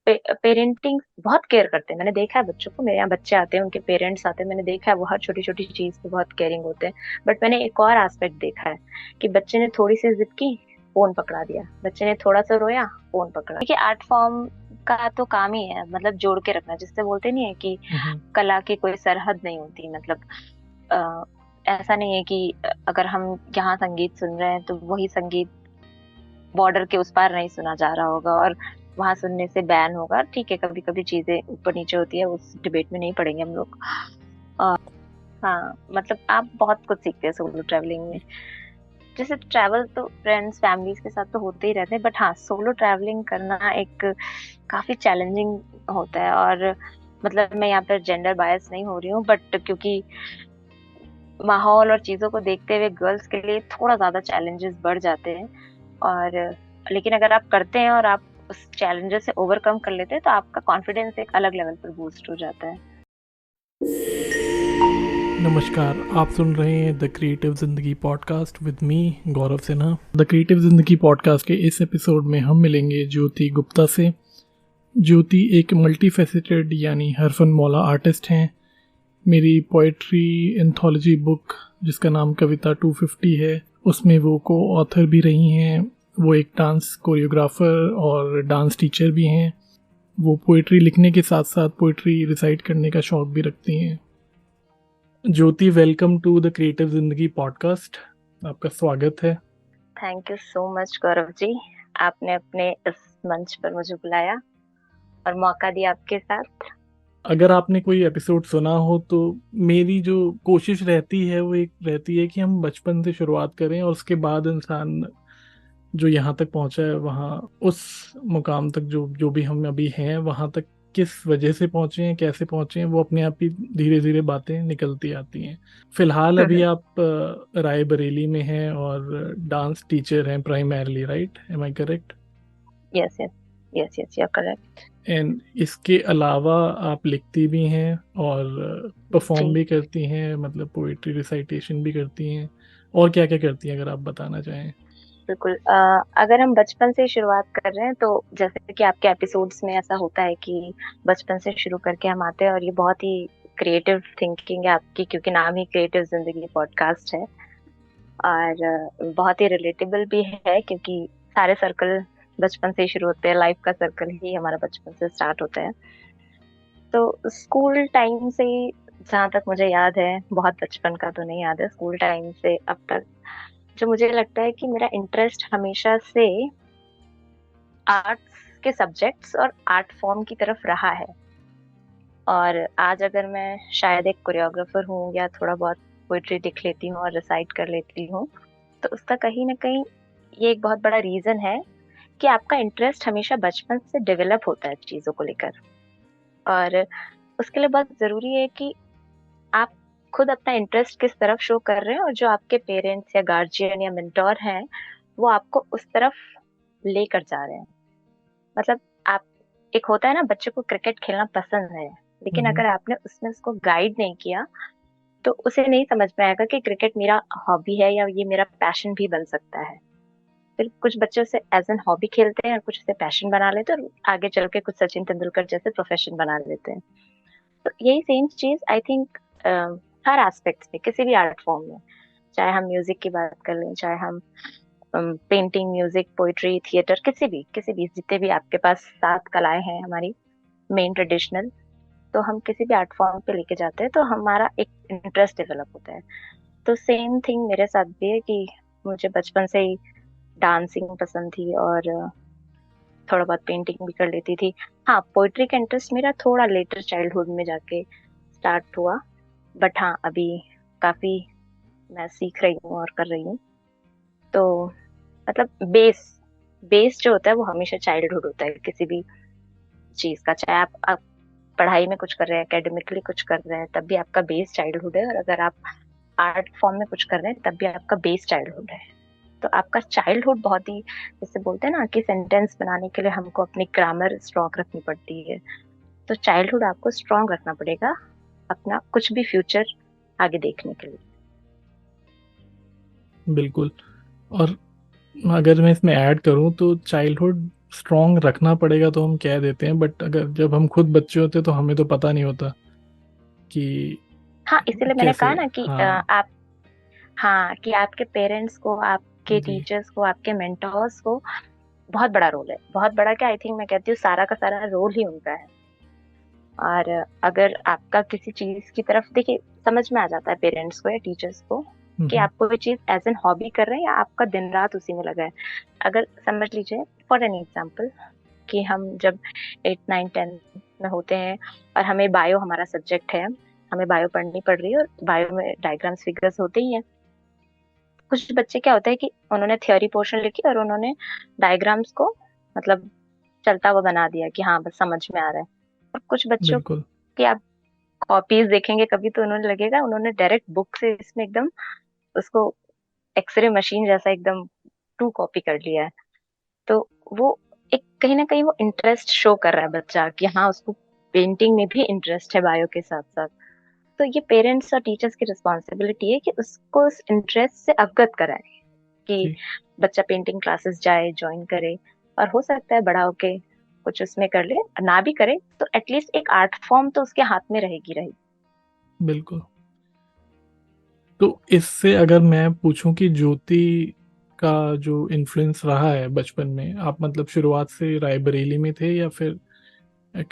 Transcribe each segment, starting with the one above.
Parenting बहुत care करते हैं। मैंने देखा है बच्चों को, मेरे यहाँ बच्चे आते हैं, उनके पेरेंट्स आते हैं, मैंने देखा है वो हर छोटी छोटी चीज पे बहुत केयरिंग होते हैं। बट मैंने एक और एस्पेक्ट देखा है कि बच्चे ने थोड़ी सी जिद की, फोन पकड़ा दिया, बच्चे ने थोड़ा सा रोया, फोन पकड़ा। देखिए आर्ट फॉर्म का तो काम ही है मतलब जोड़ के रखना, जिससे बोलते नहीं है कि हम्म। कला की कोई सरहद नहीं होती। मतलब अ, ऐसा नहीं है कि अगर हम यहाँ संगीत सुन रहे हैं तो वही संगीत बॉर्डर के उस पार नहीं सुना जा रहा होगा और वहां सुनने से बैन होगा। ठीक है, कभी कभी चीजें ऊपर नीचे होती है, उस डिबेट में नहीं पड़ेंगे हम लोग। और हाँ, मतलब आप बहुत कुछ सीखते हैं सोलो ट्रैवलिंग में। जैसे ट्रैवल तो फ्रेंड्स फैमिलीज के साथ तो होते ही रहते हैं, बट हाँ सोलो ट्रैवलिंग करना एक काफी चैलेंजिंग होता है। और मतलब मैं यहाँ पर जेंडर बायस नहीं हो रही हूँ, बट क्योंकि माहौल और चीजों को देखते हुए गर्ल्स के लिए थोड़ा ज्यादा चैलेंजेस बढ़ जाते हैं। और लेकिन अगर आप करते हैं और आप उस चैलेंजेस से ओवरकम कर लेते हैं तो आपका कॉन्फिडेंस एक अलग लेवल पर बूस्ट हो जाता है। नमस्कार, आप सुन रहे हैं the creative Zindagi podcast with me Gaurav Sinha. The creative Zindagi podcast के इस एपिसोड में हम मिलेंगे ज्योति गुप्ता से। ज्योति एक मल्टी फेसेटेड यानी हरफन मौला आर्टिस्ट हैं। मेरी पोइट्री एंथोलॉजी बुक जिसका नाम कविता 250 है, उसमें वो को ऑथर भी रही हैं। वो एक डांस कोरियोग्राफर और डांस टीचर भी हैं। वो पोइट्री लिखने के साथ साथ पोइट्री रिसाइट करने का शौक भी रखती हैं। ज्योति, welcome to the creative Zindagi podcast. आपका स्वागत है। Thank you so much Gaurav ji, आपने अपने इस मंच पर मुझे बुलाया और मौका दिया आपके साथ। अगर आपने कोई एपिसोड सुना हो तो मेरी जो कोशिश रहती है वो एक रहती है कि हम बचपन से शुरुआत करें और उसके बाद इंसान जो यहाँ तक पहुँचा है वहाँ उस मुकाम तक जो जो भी हम अभी हैं वहाँ तक किस वजह से पहुँचे हैं, कैसे पहुँचे हैं, वो अपने आप ही धीरे धीरे बातें निकलती आती हैं। फिलहाल अभी आप रायबरेली में हैं और डांस टीचर हैं primarily, right? Am I correct? Yes yes, yes yes, you correct. And इसके अलावा आप लिखती भी हैं और परफॉर्म जी भी करती हैं, मतलब पोइट्री रिसाइटेशन भी करती हैं। और क्या क्या करती हैं अगर आप बताना चाहें? बिल्कुल। अगर हम बचपन से शुरुआत कर रहे हैं तो जैसे कि आपके एपिसोड्स में ऐसा होता है कि बचपन से शुरू करके हम आते हैं, और ये बहुत ही क्रिएटिव थिंकिंग है आपकी, क्योंकि नाम ही क्रिएटिव जिंदगी पॉडकास्ट है। और बहुत ही रिलेटेबल भी है, क्योंकि सारे सर्कल बचपन से ही शुरू होते हैं, लाइफ का सर्कल ही हमारा बचपन से स्टार्ट होता है। तो स्कूल टाइम से ही, जहाँ तक मुझे याद है, बहुत बचपन का तो नहीं याद है, स्कूल टाइम से अब तक जो मुझे लगता है कि मेरा इंटरेस्ट हमेशा से आर्ट्स के सब्जेक्ट्स और आर्ट फॉर्म की तरफ रहा है। और आज अगर मैं शायद एक कोरियोग्राफर हूँ या थोड़ा बहुत पोइट्री लिख लेती हूँ और रिसाइट कर लेती हूँ, तो उसका कहीं ना कहीं ये एक बहुत बड़ा रीजन है कि आपका इंटरेस्ट हमेशा बचपन से डेवलप होता है चीजों को लेकर। और उसके लिए बहुत जरूरी है कि आप खुद अपना इंटरेस्ट किस तरफ शो कर रहे हैं, और जो आपके पेरेंट्स या गार्जियन या मेंटोर हैं वो आपको उस तरफ लेकर जा रहे हैं। मतलब आप, एक होता है ना बच्चे को क्रिकेट खेलना पसंद है, लेकिन हम्म। अगर आपने उसमें उसको गाइड नहीं किया तो उसे नहीं समझ में आएगा कि क्रिकेट मेरा हॉबी है या ये मेरा पैशन भी बन सकता है। फिर कुछ बच्चे उसे एज एन हॉबी खेलते हैं और कुछ उसे पैशन बना लेते हैं, और आगे चल के कुछ सचिन तेंदुलकर जैसे प्रोफेशन बना लेते हैं। तो यही सेम चीज आई थिंक हर एस्पेक्ट में, किसी भी आर्ट फॉर्म में, चाहे हम म्यूजिक की बात कर लें, चाहे हम पेंटिंग, म्यूजिक, पोइट्री, थिएटर, किसी भी जितने भी आपके पास 7 कलाएं हैं हमारी मेन ट्रेडिशनल, तो हम किसी भी आर्ट फॉर्म पे लेके जाते हैं तो हमारा एक इंटरेस्ट डेवलप होता है। तो सेम थिंग मेरे साथ भी है कि मुझे बचपन से ही डांसिंग पसंद थी, और थोड़ा बहुत पेंटिंग भी कर लेती थी। हाँ, पोइट्री का इंटरेस्ट मेरा थोड़ा लेटर चाइल्डहुड में जाके स्टार्ट हुआ, बट हाँ अभी काफी मैं सीख रही हूँ और कर रही हूँ। तो मतलब बेस जो होता है वो हमेशा चाइल्डहुड होता है किसी भी चीज का। चाहे आप पढ़ाई में कुछ कर रहे हैं, एकेडमिकली कुछ कर रहे हैं, तब भी आपका बेस चाइल्डहुड है। और अगर आप आर्ट फॉर्म में कुछ कर रहे हैं तब भी आपका बेस चाइल्डहुड है। तो आपका चाइल्डहुड बहुत ही, जैसे बोलते हैं ना कि सेंटेंस बनाने के लिए हमको अपनी ग्रामर स्ट्रॉन्ग रखनी पड़ती है, तो चाइल्डहुड आपको स्ट्रॉन्ग रखना पड़ेगा अपना कुछ भी फ्यूचर आगे देखने के लिए। बिल्कुल। और अगर मैं इसमें ऐड करूं तो चाइल्डहुड स्ट्रांग रखना पड़ेगा तो हम कह देते हैं, बट अगर जब हम खुद बच्चे होते तो हमें तो पता नहीं होता कि हाँ, इसीलिए मैंने कैसे। कहा ना कि हाँ आप, हाँ, कि आपके पेरेंट्स को, आपके जी। टीचर्स को, आपके मेंटोर्स को बहुत बड़ा रोल है, बहुत बड़ा क्या, आई थिंक मैं कहती हूँ सारा का सारा रोल ही उनका है। और अगर आपका किसी चीज की तरफ, देखिए, समझ में आ जाता है पेरेंट्स को या टीचर्स को कि हम्म। आप कोई चीज एज एन हॉबी कर रहे हैं या आपका दिन रात उसी में लगा है। अगर समझ लीजिए, फॉर एन एग्जाम्पल, कि हम जब 8 9 10 में होते हैं और हमें बायो हमारा सब्जेक्ट है, हमें बायो पढ़नी पड़ रही है, और बायो में डायग्राम्स फिगर्स होते ही हैं। कुछ बच्चे क्या होता है कि उन्होंने थ्योरी पोर्शन लिखी और उन्होंने डायग्राम्स को मतलब चलता हुआ बना दिया कि हाँ बस समझ में आ रहा है। और कुछ बच्चों बिल्कुल की आप कॉपीज देखेंगे कभी तो उन्होंने लगेगा उन्होंने डायरेक्ट बुक से इसमें एकदम उसको एक्सरे मशीन जैसा एकदम टू कॉपी कर लिया है। तो वो एक कहीं ना कहीं वो इंटरेस्ट शो कर रहा है बच्चा कि हाँ उसको पेंटिंग में भी इंटरेस्ट है बायो के साथ साथ। तो ये पेरेंट्स और टीचर्स की रिस्पॉन्सिबिलिटी है कि उसको उस इंटरेस्ट से अवगत कराए कि जी। बच्चा पेंटिंग क्लासेस जाए, ज्वाइन करे। और हो सकता है बड़ा होके कुछ उसमें कर ले, ना भी करे तो एटलीस्ट एक आर्ट फॉर्म तो उसके हाथ में रहेगी रही। बिल्कुल। तो इससे अगर मैं पूछूं कि ज्योति का जो इन्फ्लुएंस रहा है बचपन में, आप मतलब शुरुआत से रायबरेली में थे या फिर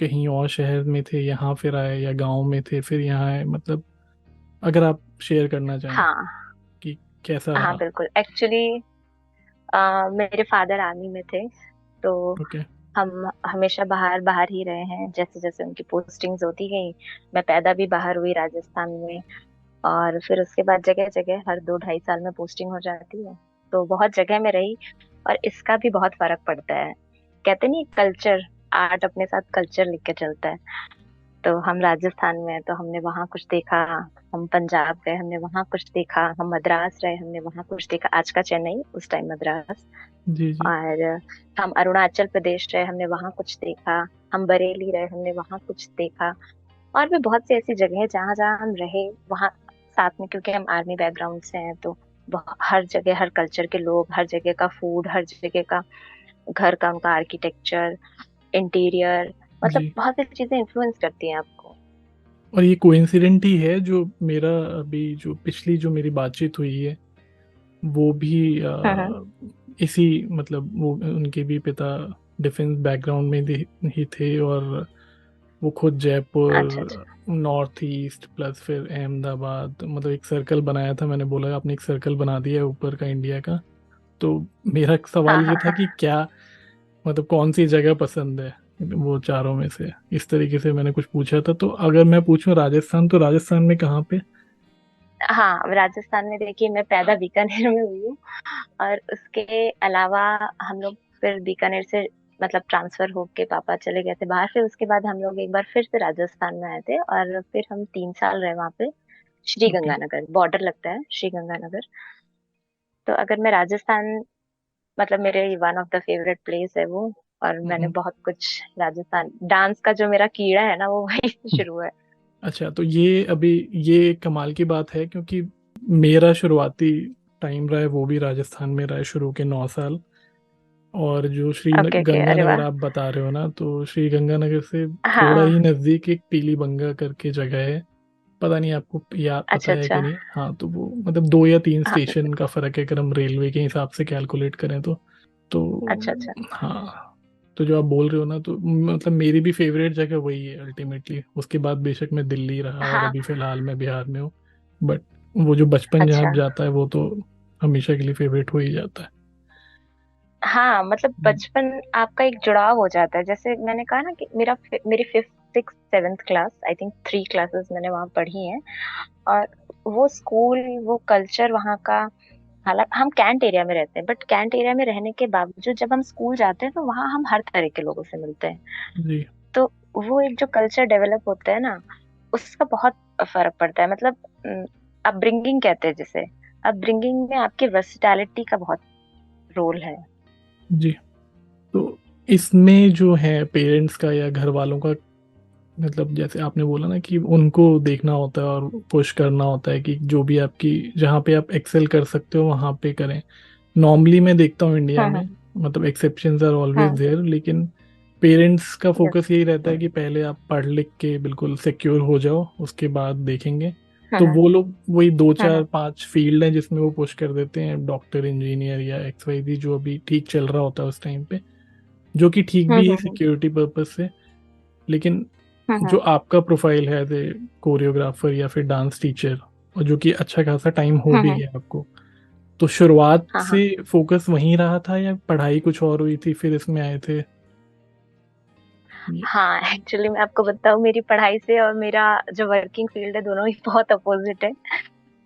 कहीं और शहर में थे, यहाँ फिर आए, या गांव में थे फिर यहाँ आए, मतलब अगर आप शेयर करना चाहें हाँ, कि कैसा हाँ, रहा। बिल्कुल। एक्चुअली मेरे फादर आर्मी में थे, तो ओके। हम हमेशा बाहर बाहर ही रहे हैं। जैसे जैसे उनकी पोस्टिंग्स होती गई, मैं पैदा भी बाहर हुई राजस्थान में। और फिर उसके बाद जगह जगह हर 2 2.5 साल में पोस्टिंग हो जाती है, तो बहुत जगह में रही। और इसका भी बहुत फर्क पड़ता है। कहते नहीं, कल्चर, आर्ट अपने साथ कल्चर लेके चलता है। तो हम राजस्थान में हैं तो हमने वहां कुछ देखा, हम पंजाब गए हमने वहां कुछ देखा, हम मद्रास रहे हमने वहां कुछ देखा, आज का चेन्नई, उस टाइम मद्रास। जी जी। और हम अरुणाचल प्रदेश रहे हमने वहां कुछ देखा, हम बरेली रहे हमने वहां कुछ देखा। और भी बहुत सी ऐसी जगह है जहाँ जहाँ हम रहे वहाँ साथ में, क्योंकि हम आर्मी बैकग्राउंड से हैं तो हर जगह, हर कल्चर के लोग, हर जगह का फूड, हर जगह का घर का उनका आर्किटेक्चर, इंटीरियर, मतलब जी। बहुत सी चीजें इन्फ्लुएंस करती हैं आपको। और ये कोइंसिडेंट ही है जो मेरा अभी जो पिछली जो मेरी बातचीत हुई है वो भी हम्म। इसी मतलब वो उनके भी पिता डिफेंस बैकग्राउंड में ही थे, और वो खुद अच्छा, अच्छा। जयपुर, नॉर्थ ईस्ट प्लस फिर अहमदाबाद, मतलब एक सर्कल बनाया था। मैंने बोला आपने एक सर्कल बना दिया है ऊपर का इंडिया का। तो मेरा हाँ, सवाल ये हाँ, था हाँ। कि क्या मतलब कौन सी जगह पसंद है वो चारों में से, इस तरीके से मैंने कुछ पूछा था। तो अगर मैं पूछूं राजस्थान, तो राजस्थान में कहाँ पे। हाँ, राजस्थान में देखिए, मैं पैदा बीकानेर में हुई हूँ। और उसके अलावा हम लोग फिर बीकानेर से मतलब ट्रांसफर होके पापा चले गए थे बाहर। फिर उसके बाद हम लोग एक बार फिर से राजस्थान में आए थे और फिर हम 3 साल रहे वहां पे। श्री ओके। गंगानगर बॉर्डर लगता है, श्री गंगानगर। तो अगर मैं राजस्थान, मतलब मेरे one of the favourite place है वो। और मैंने हम्म। बहुत कुछ राजस्थान, डांस का जो मेरा कीड़ा है ना वो वहीं से शुरू है। अच्छा, तो ये अभी ये कमाल की बात है क्योंकि मेरा शुरुआती टाइम रहा है वो भी राजस्थान में रहा है, शुरू के 9 साल। और जो श्री ओके, ओके, अरे गंगानगर वाह। आप बता रहे हो ना, तो श्री गंगानगर से थोड़ा ही हाँ। नज़दीक एक पीलीबंगा करके जगह है। पता नहीं आपको याद पता अच्छा, है कि अच्छा। नहीं। हाँ, तो वो मतलब 2 या 3 हाँ। स्टेशन का फर्क है अगर हम रेलवे के हिसाब से कैलकुलेट करें तो अच्छा, अच्छा। हाँ। तो जो आप बोल रहे हो ना, तो मतलब मेरी भी फेवरेट जगह वही है अल्टीमेटली। उसके बाद बेशक मैं दिल्ली रहा और हाँ। अभी फिलहाल मैं बिहार में हूँ, बट वो जो बचपन जहाँ अच्छा। जाता है वो तो हमेशा के लिए फेवरेट हो ही जाता है। हाँ, मतलब हम्म। बचपन आपका एक जुड़ाव हो जाता है। जैसे मैंने कहा ना कि मेरी 5th 6th 7th class, I think 3 classes मैंने वहाँ पढ़ी हैं। और वो स्कूल, वो कल्चर वहाँ का, हालांकि हम कैंट एरिया में रहते हैं, बट कैंट एरिया में रहने के बावजूद जब हम स्कूल जाते हैं तो वहाँ हम हर तरह के लोगों से मिलते हैं। जी तो वो एक जो कल्चर डेवलप होता है ना, उसका बहुत फर्क पड़ता है। मतलब अपब्रिंगिंग कहते हैं जिसे, अपब्रिंगिंग में आपकी वर्सिटैलिटी का बहुत रोल है। जी। तो इसमें जो है पेरेंट्स का या घर वालों का, मतलब जैसे आपने बोला ना कि उनको देखना होता है और पुश करना होता है कि जो भी आपकी जहाँ पे आप एक्सेल कर सकते हो वहाँ पे करें। नॉर्मली मैं देखता हूँ इंडिया हाँ, में हाँ। मतलब एक्सेप्शंस आर ऑलवेज हाँ। देयर, लेकिन पेरेंट्स का यस। फोकस यही रहता है कि पहले आप पढ़ लिख के बिल्कुल सिक्योर हो जाओ, उसके बाद देखेंगे। तो हम्म। वो लोग वही दो चार हम्म। पांच फील्ड हैं जिसमें वो पुश कर देते हैं, डॉक्टर, इंजीनियर या XYZ, जो अभी ठीक चल रहा होता है उस टाइम पे, जो कि ठीक भी है हम्म। सिक्योरिटी पर्पज से। लेकिन जो हम्म। आपका प्रोफाइल है एज कोरियोग्राफर या फिर डांस टीचर, और जो कि अच्छा खासा टाइम हो भी हम्म। गया आपको, तो शुरुआत हाँ हाँ। से फोकस वहीं रहा था या पढ़ाई कुछ और हुई थी फिर इसमें आए थे? हाँ, एक्चुअली मैं आपको बताऊँ, मेरी पढ़ाई से और मेरा जो वर्किंग फील्ड है दोनों ही बहुत अपोजिट है।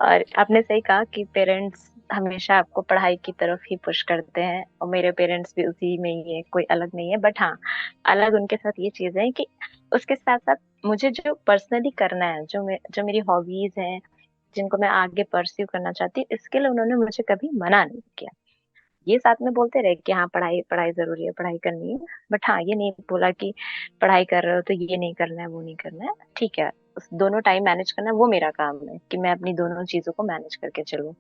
और आपने सही कहा कि पेरेंट्स हमेशा आपको पढ़ाई की तरफ ही पुश करते हैं, और मेरे पेरेंट्स भी उसी में ही है, कोई अलग नहीं है। बट हाँ, अलग उनके साथ ये चीज है कि उसके साथ साथ मुझे जो पर्सनली करना है, जो मेरी हॉबीज हैं, जिनको मैं आगे परस्यू करना चाहती हूँ, इसके लिए उन्होंने मुझे कभी मना नहीं किया। ये साथ में बोलते रहे कि हाँ, पढ़ाई पढ़ाई जरूरी है, पढ़ाई करनी है। बट हाँ, ये नहीं बोला कि पढ़ाई कर रहे हो तो ये नहीं करना है, वो नहीं करना है। ठीक है, उस दोनों टाइम मैनेज करना वो मेरा काम है, कि मैं अपनी दोनों चीजों को मैनेज करके चलूं।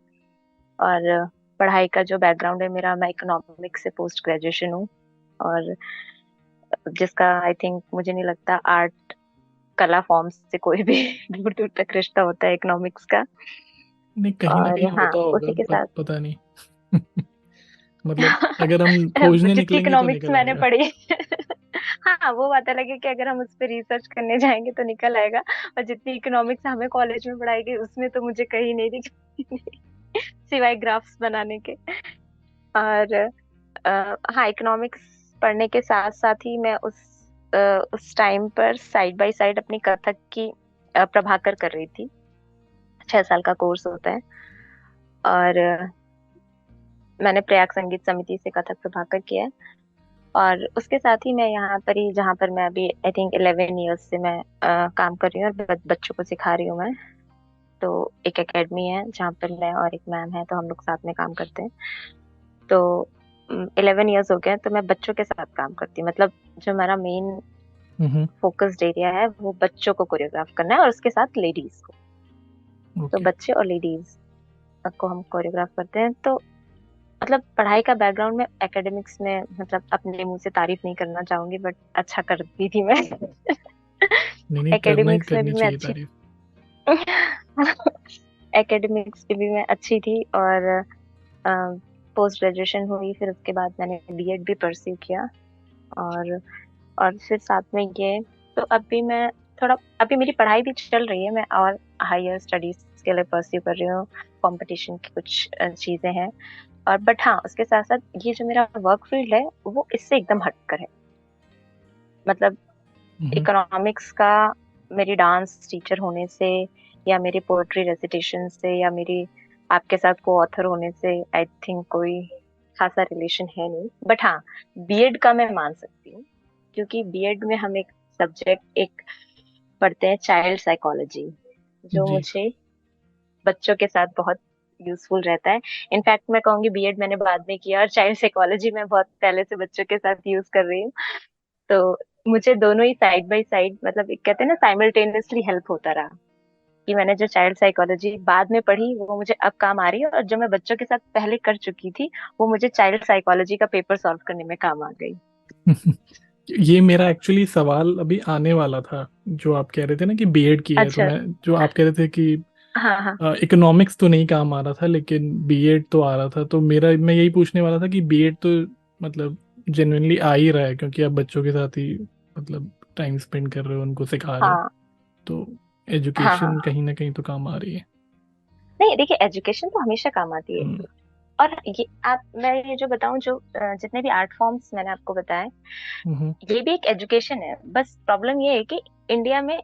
और पढ़ाई का जो बैकग्राउंड है मेरा, मैं इकोनॉमिक्स से पोस्ट ग्रेजुएशन हूँ। और जिसका आई थिंक, मुझे नहीं लगता आर्ट कला फॉर्म से कोई भी दूर दूर तक रिश्ता होता है इकोनॉमिक्स का। नहीं, कहीं ना और कहीं हाँ, होता होगा, उसी के साथ पता नहीं। मतलब अगर हम खोजने जितनी निकलेंगे तो इकोनॉमिक्स निकल मैंने आएगा। पढ़ी हाँ, वो बात अलग है कि अगर हम उस पर रिसर्च करने जाएंगे तो निकल आएगा। और जितनी इकोनॉमिक्स हमें कॉलेज में पढ़ाई गई उसमें तो मुझे कहीं नहीं दिखी सिवाय ग्राफ्स बनाने के। और हाँ, इकोनॉमिक्स पढ़ने के साथ साथ ही मैं उस टाइम पर साइड बाय साइड अपनी कथक की प्रभाकर कर रही थी। 6 साल का कोर्स होता है। और मैंने प्रयाग संगीत समिति से कथक प्रभाकर किया है। और उसके साथ ही मैं यहाँ पर ही, जहाँ पर मैं अभी आई थिंक 11 ईयर्स से मैं काम कर रही हूँ और बच्चों को सिखा रही हूँ मैं। तो एक एकेडमी है जहाँ पर मैं और एक मैम है, तो हम लोग साथ में काम करते हैं। तो 11 ईयर्स हो गए हैं, तो मैं बच्चों के साथ काम करती हूँ। मतलब जो हमारा मेन हम्म। फोकस्ड एरिया है वो बच्चों को कोरियोग्राफ करना है, और उसके साथ लेडीज को। तो ओके। बच्चे और लेडीज को हम कोरियोग्राफ करते हैं। तो मतलब पढ़ाई का बैकग्राउंड में एकेडमिक्स में, मतलब अपने मुंह से तारीफ नहीं करना चाहूंगी, बट अच्छा करती थी मैं नहीं नहीं, एकेडमिक्स में करनी भी मैं चाहिए अच्छी तारीफ। एकेडमिक्स में भी मैं अच्छी थी। और पोस्ट ग्रेजुएशन हुई, फिर उसके बाद मैंने बीएड भी परस्यू किया। और फिर साथ में ये, तो अभी मैं थोड़ा, अभी मेरी पढ़ाई भी चल रही है, मैं और हायर स्टडीज के लिए परस्यू कर रही हूँ। कंपटीशन की कुछ चीजें हैं। और बट हाँ, उसके साथ साथ ये जो मेरा वर्क फील्ड है वो इससे एकदम हटकर है। मतलब हम्म। इकोनॉमिक्स का मेरी डांस टीचर होने से, या मेरी पोएट्री रेसिटेशन से, या मेरी आपके साथ को ऑथर होने से आई थिंक कोई खासा रिलेशन है नहीं। बट हाँ, बीएड का मैं मान सकती हूँ, क्योंकि बीएड में हम एक सब्जेक्ट एक पढ़ते हैं, चाइल्ड साइकोलॉजी, जो जी। मुझे बच्चों के साथ बहुत यूजफुल रहता है। इनफैक्ट मैं कहूंगी बीएड मैंने बाद में किया, और चाइल्ड साइकोलॉजी मैं बहुत पहले से बच्चों के साथ यूज कर रही हूँ। तो मुझे दोनों ही साइड बाय साइड, मतलब एक कहते हैं ना, साइमल्टेनियसली हेल्प होता रहा। कि मैंने जो चाइल्ड साइकोलॉजी बाद में पढ़ी वो मुझे अब काम आ रही है, और जो मैं बच्चों के साथ पहले कर चुकी थी वो मुझे चाइल्ड साइकोलॉजी का पेपर सॉल्व करने में काम आ गई। ये मेरा एक्चुअली सवाल अभी आने वाला था, जो आप कह रहे थे ना कि बीएड की है, तो अच्छा। मैं, जो आप कह रहे थे कि हाँ हाँ। इकोनॉमिक्स तो नहीं काम आ रहा था लेकिन बीएड तो आ रहा था, तो मेरा, मैं यही पूछने वाला था कि बीएड तो मतलब जेन्युइनली आ ही रहा है, क्योंकि आप बच्चों के साथ ही मतलब टाइम स्पेंड कर रहे हो, उनको सिखा रहे हो, हाँ तो हाँ। हाँ एजुकेशन हाँ। कहीं ना कहीं तो काम आ रही है। नहीं, देखिए, एजुकेशन तो हमेशा काम आती है। हम्म। और ये आप, मैं ये जो बताऊं, जो जितने भी आर्ट फॉर्म्स मैंने आपको बताए, हम्म। ये भी एक एजुकेशन है। बस प्रॉब्लम ये है कि इंडिया में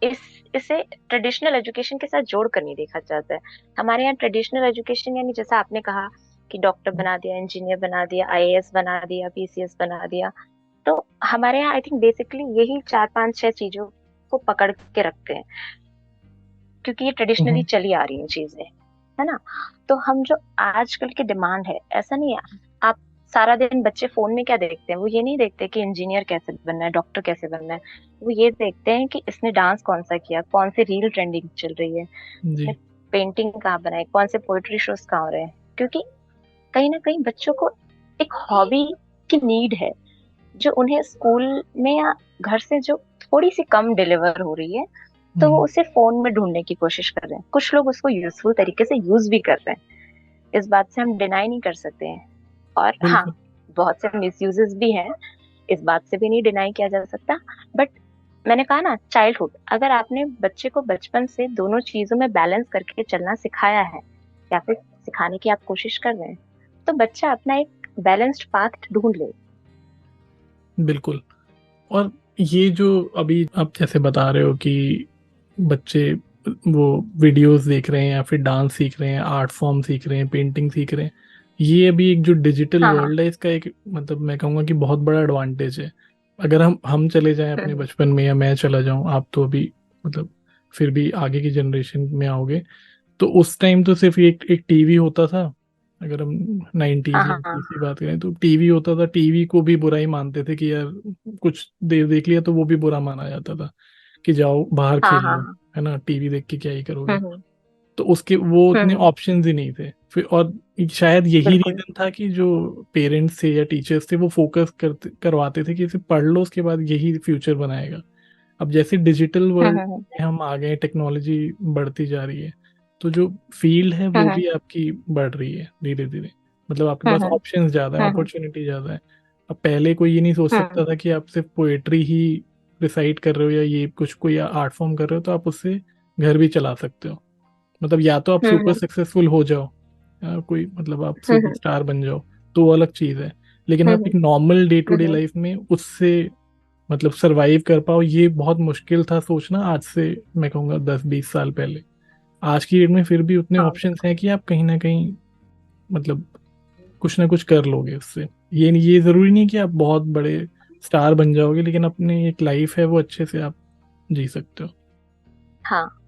इस इसे ट्रेडिशनल एजुकेशन के साथ जोड़ कर नहीं देखा जाता है। हमारे यहाँ ट्रेडिशनल एजुकेशन यानी जैसा आपने कहा कि डॉक्टर बना दिया, इंजीनियर बना दिया, आईएएस बना दिया, पीसीएस बना दिया। तो हमारे यहाँ आई थिंक बेसिकली यही 4 5 6 चीजों को पकड़ के रखते हैं, क्योंकि ये ट्रेडिशनली हम्म। चली आ रही हैं चीजें, है ना। तो हम जो आजकल की डिमांड है, ऐसा नहीं है। आप सारा दिन, बच्चे फोन में क्या देखते हैं, वो ये नहीं देखते कि इंजीनियर कैसे बनना है, डॉक्टर कैसे बनना है। वो ये देखते हैं कि इसने डांस कौन सा किया, कौन से रील ट्रेंडिंग चल रही है, इसने जी। पेंटिंग कहाँ बनाई, कौन से पोएट्री शोज कहाँ हो रहे हैं। क्योंकि कहीं ना कहीं बच्चों को एक हॉबी की नीड है जो उन्हें स्कूल में या घर से जो थोड़ी सी कम डिलीवर हो रही है, तो वो हम्म, उसे फोन में ढूंढने की कोशिश कर रहे हैं। कुछ लोग उसको यूजफुल तरीके से यूज भी कर रहे हैं, इस बात से हम डिनाई नहीं कर सकते हैं। और हाँ, बिल्कुल। बहुत से मिसयूजेस भी हैं, इस बात से भी नहीं डिनाई किया जा सकता। बट मैंने कहा ना, चाइल्डहुड, अगर आपने बच्चे को बचपन से दोनों चीजों में बैलेंस करके चलना सिखाया है या फिर सिखाने की आप कोशिश कर रहे हैं, तो बच्चा अपना एक बैलेंस्ड पाथ ढूंढ ले। बिल्कुल। और ये जो अभी आप जैसे बता रहे हो कि बच्चे वो वीडियोस देख रहे हैं या फिर डांस सीख रहे हैं, आर्ट फॉर्म सीख रहे हैं, पेंटिंग सीख रहे हैं, ये अभी एक जो डिजिटल हाँ हाँ। वर्ल्ड है इसका एक मतलब मैं कहूँगा कि बहुत बड़ा एडवांटेज है। अगर हम चले जाएं अपने हम्म बचपन में या मैं चला जाऊं, आप तो अभी मतलब फिर भी आगे की जनरेशन में आओगे, तो उस टाइम तो सिर्फ एक एक टीवी होता था। अगर हम हाँ 90s या हाँ 80s की बात करें तो टीवी होता था, टीवी को भी बुरा ही मानते थे कि यार कुछ देर देख लिया तो वो भी बुरा माना जाता था कि जाओ बाहर हाँ खेल हाँ लो, हाँ। है ना, टीवी देख के क्या ही करोगे। हम्म। तो उसके वो उतने हम्म। ऑप्शंस ही नहीं थे फिर। और शायद यही बिल्कुल। रीजन था कि जो पेरेंट्स थे या टीचर्स थे वो फोकस करवाते थे कि इसे पढ़ लो, उसके बाद यही फ्यूचर बनाएगा। अब जैसे डिजिटल वर्ल्ड हम्म। में हम आ गए, टेक्नोलॉजी बढ़ती जा रही है, तो जो फील्ड है वो हम्म भी आपकी बढ़ रही है धीरे धीरे। मतलब आपके पास हम्म ऑप्शंस ज़्यादा है, हम्म अपॉर्चुनिटी ज़्यादा है। अब पहले कोई ये नहीं सोच हम्म सकता था कि आप सिर्फ पोएट्री ही रिसाइट कर रहे हो या ये कुछ कोई आर्ट फॉर्म कर रहे हो तो आप उससे घर भी चला सकते हो। मतलब या तो आप सुपर हम्म सक्सेसफुल हो जाओ, कोई मतलब आप हम्म सुपरस्टार बन जाओ, तो वो अलग चीज़ है। लेकिन आप हम्म एक normal day to day hmm. Life में उससे मतलब सरवाइव कर पाओ, ये बहुत मुश्किल था सोचना आज से मैं कहूँगा 10-20 साल पहले। आज की डेट में फिर भी उतने हाँ ऑप्शंस हैं कि आप कहीं ना कहीं मतलब कुछ ना कुछ कर लोगे उससे। ये ज़रूरी नहीं कि आप बहुत बड़े स्टार बन जाओगे, लेकिन अपनी एक लाइफ है वो अच्छे से आप जी सकते हो। हाँ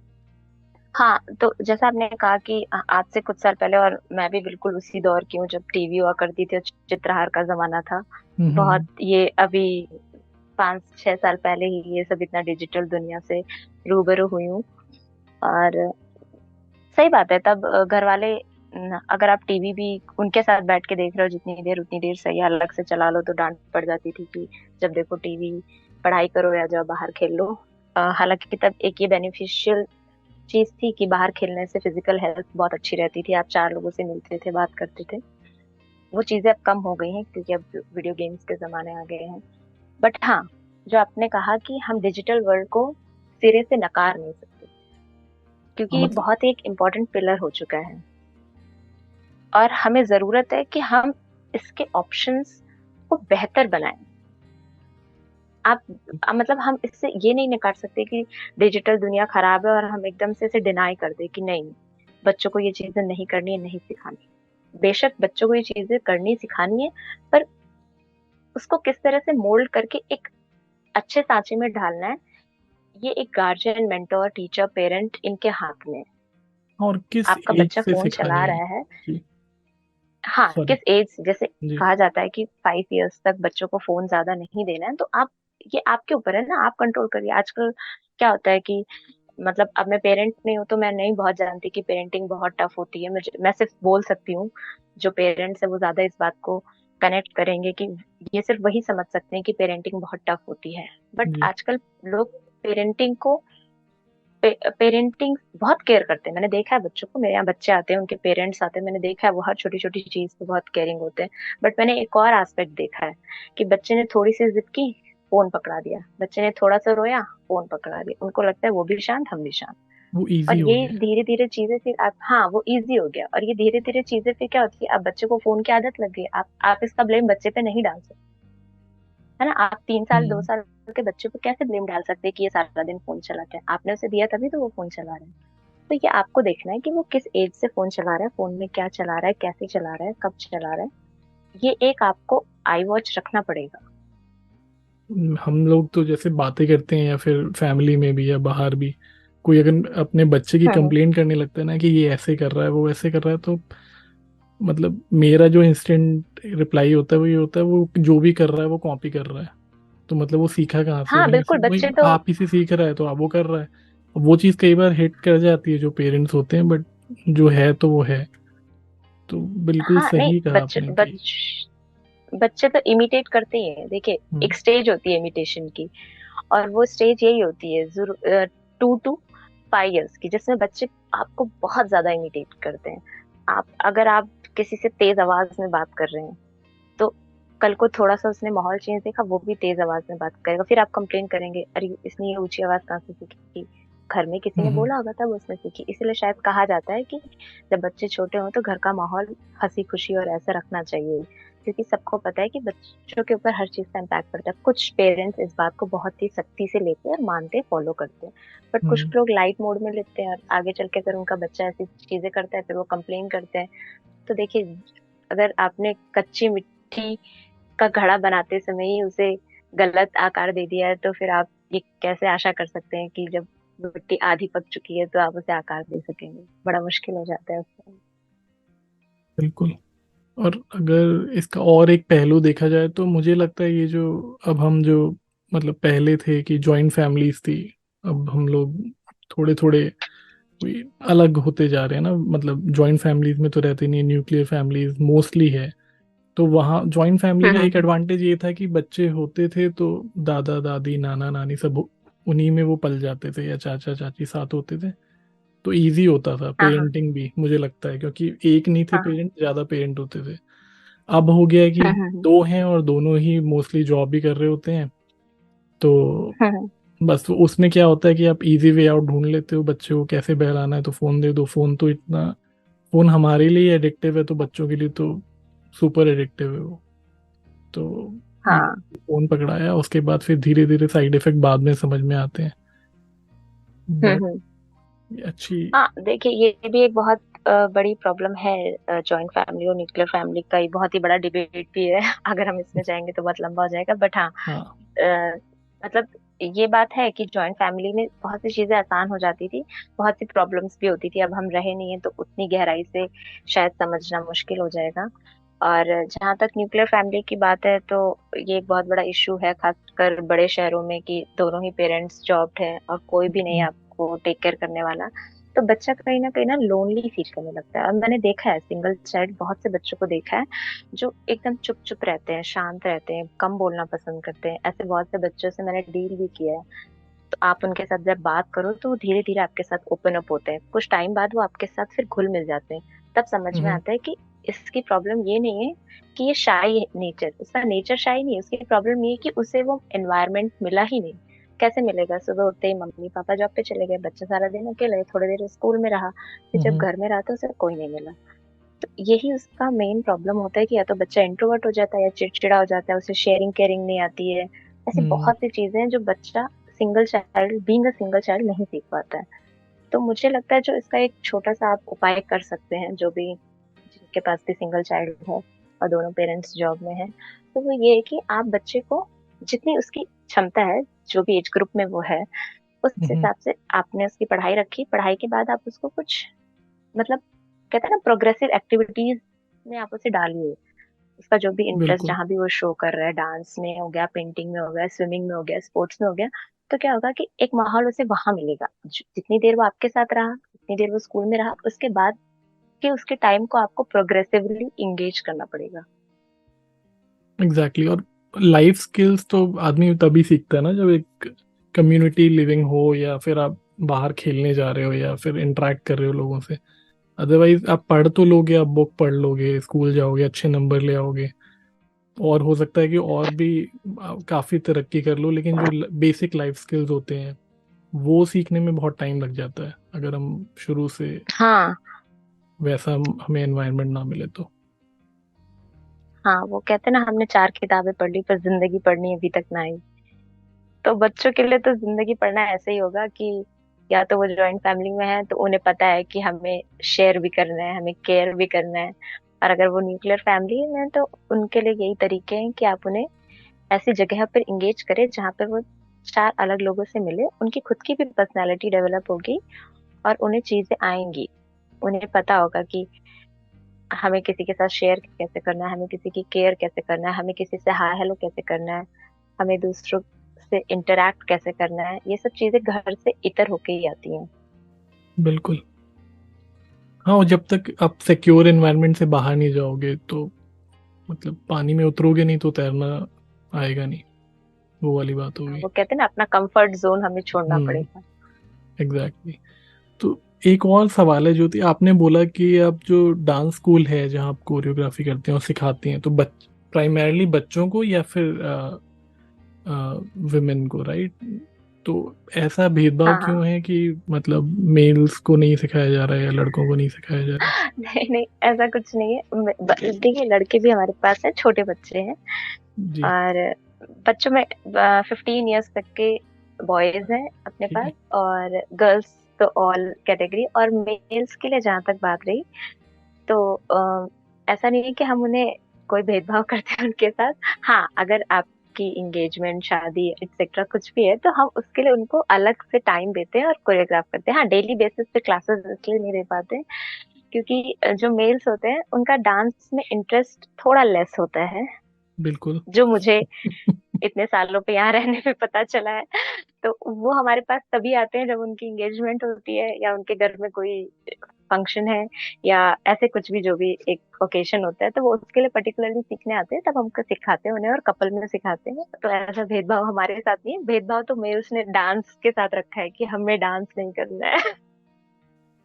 हाँ। तो जैसा आपने कहा कि आज से कुछ साल पहले, और मैं भी बिल्कुल उसी दौर की हूँ जब टीवी हुआ करती थी और चित्रहार का जमाना था। हम्म बहुत हम्म ये अभी 5-6 साल पहले ही ये सब इतना डिजिटल दुनिया से रूबरू हुई हूँ। और सही बात है, तब घर वाले अगर आप टीवी भी उनके साथ बैठ के देख रहे हो जितनी देर उतनी देर सही है, अलग से चला लो तो डांट पड़ जाती थी कि जब देखो टीवी, पढ़ाई करो या जाओ बाहर खेल लो। हालांकि तब एक ये बेनिफिशियल चीज थी कि बाहर खेलने से फिजिकल हेल्थ बहुत अच्छी रहती थी, आप चार लोगों से मिलते थे, बात करते थे। वो चीजें अब कम हो गई हैं क्योंकि अब वीडियो गेम्स के जमाने आ गए हैं। बट हाँ, जो आपने कहा कि हम डिजिटल वर्ल्ड को सिरे से नकार नहीं सकते, क्योंकि हाँ, ये मतलब बहुत एक इम्पोर्टेंट पिलर हो चुका है। और हमें जरूरत है कि हम इसके ऑप्शंस को बेहतर बनाएं। आप मतलब हम इससे ये नहीं निकाल सकते कि डिजिटल दुनिया खराब है और हम एकदम से इसे डिनाई कर दे कि नहीं, बच्चों को ये चीजें नहीं करनी है, नहीं सिखानी। बेशक बच्चों को ये चीजें करनी सिखानी है, पर उसको किस तरह से मोल्ड करके एक अच्छे सांचे में ढालना है, ये एक गार्जियन, मेंटोर, टीचर, पेरेंट, इनके हाथ में है। और किस आपका एज बच्चा से फोन चला सिखानी है। रहा है, जी। हाँ, सॉरी। किस एज, जैसे जी। कहा जाता है कि 5 इयर्स तक बच्चों को फोन ज्यादा नहीं देना है, तो आप, ये आपके ऊपर है ना, आप कंट्रोल करिए। आजकल क्या होता है कि मतलब अब मैं पेरेंट नहीं हूँ तो मैं नहीं बहुत जानती कि पेरेंटिंग बहुत टफ होती है। मैं सिर्फ बोल सकती हूँ, जो पेरेंट्स है वो ज्यादा इस बात को कनेक्ट करेंगे कि ये सिर्फ वही समझ सकते हैं कि पेरेंटिंग बहुत टफ होती है। बट जी। आजकल लोग पेरेंटिंग को पेरेंटिंग बहुत केयर करते हैं। मैंने देखा है बच्चों को, मेरे यहाँ बच्चे आते हैं, उनके पेरेंट्स आते हैं, मैंने देखा है वो हर छोटी छोटी चीज पे बहुत केयरिंग होते हैं। बट मैंने एक और एस्पेक्ट देखा है कि बच्चे ने थोड़ी सी जिद की, फोन पकड़ा दिया, बच्चे ने थोड़ा सा रोया, फोन पकड़ा दिया, उनको लगता है वो भी शांत, हम भी शांत। वो और इजी हो ये गया। धीरे धीरे चीजें फिर आप, हाँ, वो इजी हो गया, और ये धीरे धीरे चीजें फिर क्या होती है, अब बच्चे को फोन की आदत लग गई। आप इसका ब्लेम बच्चे पे नहीं डाल सकते, है ना। आप 3 साल, दो हम्म। साल के बच्चे को कैसे ब्लेम डाल सकते हैं कि ये सारा दिन फोन चलाते हैं, आपने उसे दिया तभी तो वो फोन चला रहे हैं। तो ये आपको देखना है कि वो किस एज से फोन चला रहा है, फोन में क्या चला रहा है, कैसे चला रहा है, कब चला रहा है। ये एक आपको आई वॉच रखना पड़ेगा। हम लोग तो जैसे बातें करते हैं या फिर फैमिली में भी या बाहर भी, कोई अगर अपने बच्चे की हम्म। कंप्लेंट करने लगता है ना कि ये ऐसे कर रहा है वो ऐसे कर रहा है, तो मतलब मेरा जो इंस्टेंट रिप्लाई होता है वो ये होता है, वो जो भी कर रहा है वो कॉपी कर रहा है। तो मतलब वो सीखा कहाँ से, हाँ वहीं से बिल्कुल, वही बच्चे तो, आप ही से सीख रहा है तो आप वो कर रहा है। वो चीज़ कई बार हिट कर जाती है जो पेरेंट्स होते हैं, बट जो है तो वो है। तो बिल्कुल हाँ नहीं, सही कहा बच्चे आपने कि बच बच्चे तो इमिटेट करते ही हैं। देखिए, एक स्टेज होती है इमिटेशन की, और वो स्टेज यही होती है 2 to 5 years की, जिसमें बच्चे आपको बहुत ज्यादा इमिटेट करते हैं। अगर आप किसी से तेज आवाज में बात कर रहे हैं, तो कल को थोड़ा सा उसने माहौल चेंज देखा, वो भी तेज आवाज में बात करेगा, फिर आप कंप्लेन करेंगे, अरे इसने ये ऊंची आवाज कहाँ से सीखी? घर में किसी ने हम्म। बोला होगा तब उसने सीखी। इसलिए शायद कहा जाता है कि जब बच्चे छोटे हों तो घर का माहौल हंसी खुशी और ऐसा रखना चाहिए, क्योंकि सबको पता है कि बच्चों के ऊपर हर चीज का इम्पैक्ट पड़ता है। कुछ पेरेंट्स इस बात को बहुत ही सख्ती से लेते हैं और मानते हैं, फॉलो करते हैं, बट कुछ हम्म। लोग लाइट मोड में लेते हैं, और आगे चल के अगर उनका बच्चा ऐसी चीजें करता है फिर वो कंप्लेन करते हैं। तो देखिए, अगर आपने कच्ची मिट्टी का घड़ा बनाते समय ही उसे गलत आकार दे दिया है, तो फिर आप ये कैसे आशा कर सकते हैं कि जब मिट्टी आधी पक चुकी है तो आप उसे आकार दे सकेंगे? बड़ा मुश्किल हो जाता है उसमें। बिल्कुल। और अगर इसका और एक पहलू देखा जाए तो मुझे लगता है ये जो अब हम जो मतलब पहले थे कि जॉइंट फैमिलीज थी, अब हम लोग थोड़े थोड़े कोई अलग होते जा रहे हैं ना, मतलब जॉइंट फैमिलीज में तो रहते नहीं, न्यूक्लियर फैमिलीज मोस्टली है। तो वहाँ जॉइंट फैमिली का एक हम्म। एडवांटेज ये था कि बच्चे होते थे तो दादा दादी नाना नानी सब उन्हीं में वो पल जाते थे, या चाचा चाची साथ होते थे, तो इजी होता था हाँ हाँ पेरेंटिंग भी मुझे लगता है, क्योंकि एक नहीं थे हाँ। पेरेंट, ज्यादा पेरेंट होते थे। अब हो गया है कि हम्म। दो हैं और दोनों ही मोस्टली जॉब भी कर रहे होते हैं, तो हम्म। बस वो उसमें क्या होता है कि आप इजी वे आउट ढूंढ लेते हो, बच्चे को कैसे बहलाना है तो फोन दे दो। फोन तो इतना, फोन हमारे लिए एडिक्टिव है तो बच्चों के लिए तो सुपर एडिक्टिव है वो। तो हाँ। फोन पकड़ाया, उसके बाद फिर धीरे धीरे साइड इफेक्ट बाद में समझ में आते हैं। बट हम्म। अच्छी। हाँ, देखिए, ये भी एक बहुत बड़ी प्रॉब्लम है। जॉइंट फैमिली और न्यूक्लियर फैमिली का ही बहुत ही बड़ा डिबेट भी है। अगर हम इसमें जाएंगे तो बहुत लंबा हो जाएगा, बट हाँ, हाँ। मतलब ये बात है कि जॉइंट फैमिली में बहुत सी चीजें आसान हो जाती थी, बहुत सी प्रॉब्लम्स भी होती थी। अब हम रहे नहीं है तो उतनी गहराई से शायद समझना मुश्किल हो जाएगा। और जहाँ तक न्यूक्लियर फैमिली की बात है, तो ये एक बहुत बड़ा इशू है, खासकर बड़े शहरों में, कि दोनों ही पेरेंट्स जॉब है और कोई भी नहीं है आपको टेक केयर करने वाला। तो बच्चा कहीं ना लोनली फील करने लगता है। और मैंने देखा है, सिंगल चाइल्ड बहुत से बच्चों को देखा है जो एकदम चुप चुप रहते हैं, शांत रहते हैं, कम बोलना पसंद करते हैं। ऐसे बहुत से बच्चों से मैंने डील भी किया है। तो आप उनके साथ जब बात करो तो वो धीरे धीरे आपके साथ ओपन अप होते हैं, कुछ टाइम बाद वो आपके साथ फिर घुल मिल जाते हैं। तब समझ में हम्म। आता है कि इसकी प्रॉब्लम ये नहीं है कि ये शाई नेचर, उसका नेचर शाई नहीं है, उसकी प्रॉब्लम ये है कि उसे वो एनवायरनमेंट मिला ही नहीं। कैसे मिलेगा? सुबह उठते ही मम्मी पापा जॉब पे चले गए, बच्चा सारा दिन अकेले, थोड़ी देर स्कूल में रहा, फिर जब हम्म। घर में रहा तो उसे कोई नहीं मिला। तो यही उसका मेन प्रॉब्लम होता है कि या तो बच्चा इंट्रोवर्ट हो जाता है या चिड़चिड़ा हो जाता है, उसे शेयरिंग केयरिंग नहीं आती है। ऐसी हम्म। बहुत सी चीजें हैं जो बच्चा single child, being a single child, नहीं सीख पाता है। तो मुझे लगता है जो इसका एक छोटा सा आप उपाय कर सकते हैं, जो भी जिनके पास भी सिंगल चाइल्ड है और दोनों पेरेंट्स जॉब में है, तो वो ये है कि आप बच्चे को जितनी उसकी क्षमता है, जो भी एज ग्रुप में वो है, उस हम्म। हिसाब से आपने उसकी पढ़ाई रखी। पढ़ाई के बाद आप उसको कुछ, मतलब, कहते हैं ना, प्रोग्रेसिव एक्टिविटीज में आप उसे डालिए। उसका जो भी इंटरेस्ट बिल्कुल। जहाँ भी वो शो कर रहा है, डांस में हो गया, पेंटिंग में हो गया, स्विमिंग में हो गया, स्पोर्ट्स में हो गया, तो क्या होगा कि एक माहौल उसे वहां मिलेगा। जितनी देर वो आपके साथ रहा, जितनी देर वो स्कूल में रहा, उसके बाद के उसके टाइम को आपको प्रोग्रेसिवली इंगेज करना पड़ेगा। Exactly exactly। और लाइफ स्किल्स तो आदमी तभी सीखता है ना जब एक कम्युनिटी लिविंग हो, या फिर आप बाहर खेलने जा रहे हो, या फिर इंटरेक्ट कर रहे हो लोगों से। अदरवाइज आप पढ़ तो लोगे, आप बुक पढ़ लोगे, स्कूल जाओगे, अच्छे नंबर ले आओगे, और हो सकता है कि और भी काफ़ी तरक्की कर लो, लेकिन जो बेसिक लाइफ स्किल्स होते हैं वो सीखने में बहुत टाइम लग जाता है अगर हम शुरू से हाँ वैसा हमें एनवायरनमेंट ना मिले तो। हाँ, वो कहते हैं ना, हमने 4 किताबें पढ़ ली पर जिंदगी पढ़नी अभी तक ना आई। तो बच्चों के लिए तो जिंदगी पढ़ना ऐसे ही होगा कि या तो वो जॉइंट फैमिली में है तो उन्हें पता है कि हमें शेयर भी करना है, हमें केयर भी करना है। और अगर वो न्यूक्लियर फैमिली में है तो उनके लिए यही तरीके हैं कि आप उन्हें ऐसी जगह पर इंगेज करें जहाँ पे वो 4 अलग लोगों से मिले, उनकी खुद की भी पर्सनैलिटी डेवलप होगी और उन्हें चीजें आएंगी। उन्हें पता होगा कि हमें किसी के साथ शेयर कैसे करना है, हमें किसी की केयर कैसे करना है, हमें किसी से हाय हेलो कैसे करना है, हमें दूसरों से इंटरेक्ट कैसे करना है। ये सब चीजें घर से इतर होके ही आती हैं। बिल्कुल। हाँ, और जब तक आप सिक्योर एनवायरनमेंट से बाहर नहीं जाओगे तो मतलब पानी में उतरोगे नहीं तो तैरना आएगा नहीं, वो वाली बात होगी। वो कहते हैं ना, अपना कंफर्ट जोन हमें छोड़ना हम्म, पड़ेगा। एग्जैक्टली। तो एक और सवाल है ज्योति, आपने बोला कि अब जो डांस स्कूल है जहाँ आप कोरियोग्राफी करते हैं और सिखाते हैं, तो प्राइमरली बच्चों को या फिर विमेन को, राइट? तो ऐसा भेदभाव हाँ हाँ। क्यों है कि मतलब मेल्स को नहीं सिखाया जा रहा है या लड़कों को नहीं सिखाया जा रहा है? नहीं नहीं, ऐसा कुछ नहीं है। देखिए, लड़के भी हमारे पास है, छोटे बच्चे हैं। जी। और बच्चों में 15 ईयर्स तक के बॉयज हैं अपने ठीक पास, है। और गर्ल्स तो ऑल कैटेगरी। और मेल्स के लिए जहाँ तक बात रही, तो ऐसा नहीं है कि हम उन्हें कोई भेदभाव करते हैं उनके साथ। हाँ, अगर आपकी इंगेजमेंट, शादी एक्सेट्रा कुछ भी है, तो हम उसके लिए उनको अलग से टाइम देते हैं और कोरियोग्राफ करते हैं। हाँ, डेली बेसिस पे क्लासेस इसलिए नहीं दे पाते हैं, क्योंकि जो मेल्स होते हैं उनका डांस में इंटरेस्ट थोड़ा लेस होता है, बिल्कुल। जो मुझे इतने सालों पे यहाँ रहने पे पता चला है। तो वो हमारे पास तभी आते हैं जब उनकी एंगेजमेंट होती है, या उनके घर में कोई फंक्शन है, या ऐसे कुछ भी जो भी एक ओकेशन होता है, तो वो उसके लिए पर्टिकुलरली सीखने आते हैं। तब हमको सिखाते हैं उन्हें, और कपल में सिखाते हैं। तो ऐसा भेदभाव हमारे साथ नहीं है। भेदभाव तो मेल्स ने डांस के साथ रखा है कि हमें डांस नहीं करना है।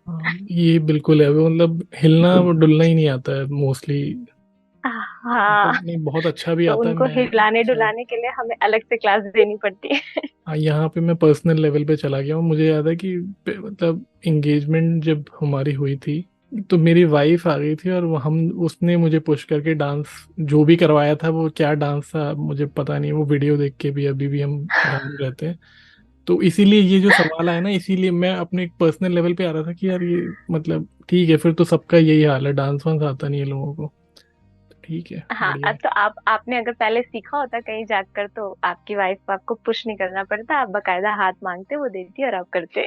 हाँ, ये बिल्कुल है, वो मतलब हिलना वो डुलना ही नहीं आता है मोस्टली। हाँ, मतलब नहीं, बहुत अच्छा भी तो आता है। उनको मैं हिलाने शायद, डुलाने के लिए हमें अलग से क्लास देनी पड़ती है। हाँ, यहाँ पे मैं पर्सनल लेवल पे चला गया हूँ। मुझे याद है कि मतलब एंगेजमेंट जब हमारी हुई थी, तो मेरी वाइफ आ गई थी और हम उसने मुझे पुश करके डांस जो भी करवाया था, वो क्या डांस था मुझे पता नहीं, वो वीडियो देख के भी अभी भी हम हैरान रहते हैं। तो इसीलिए ये जो सवाल आया ना, इसीलिए मैं अपने एक पर्सनल लेवल पे आ रहा था कि यार ये मतलब ठीक है, फिर तो सबका यही हाल है, डांस वांस आता नहीं है लोगों को। तो ठीक है, हाँ, बढ़िया अब है। तो आपने अगर पहले सीखा होता कहीं जाकर, तो आपकी वाइफ को आपको पुश नहीं करना पड़ता, आप बकायदा हाथ मांगते, वो देती और आप करते।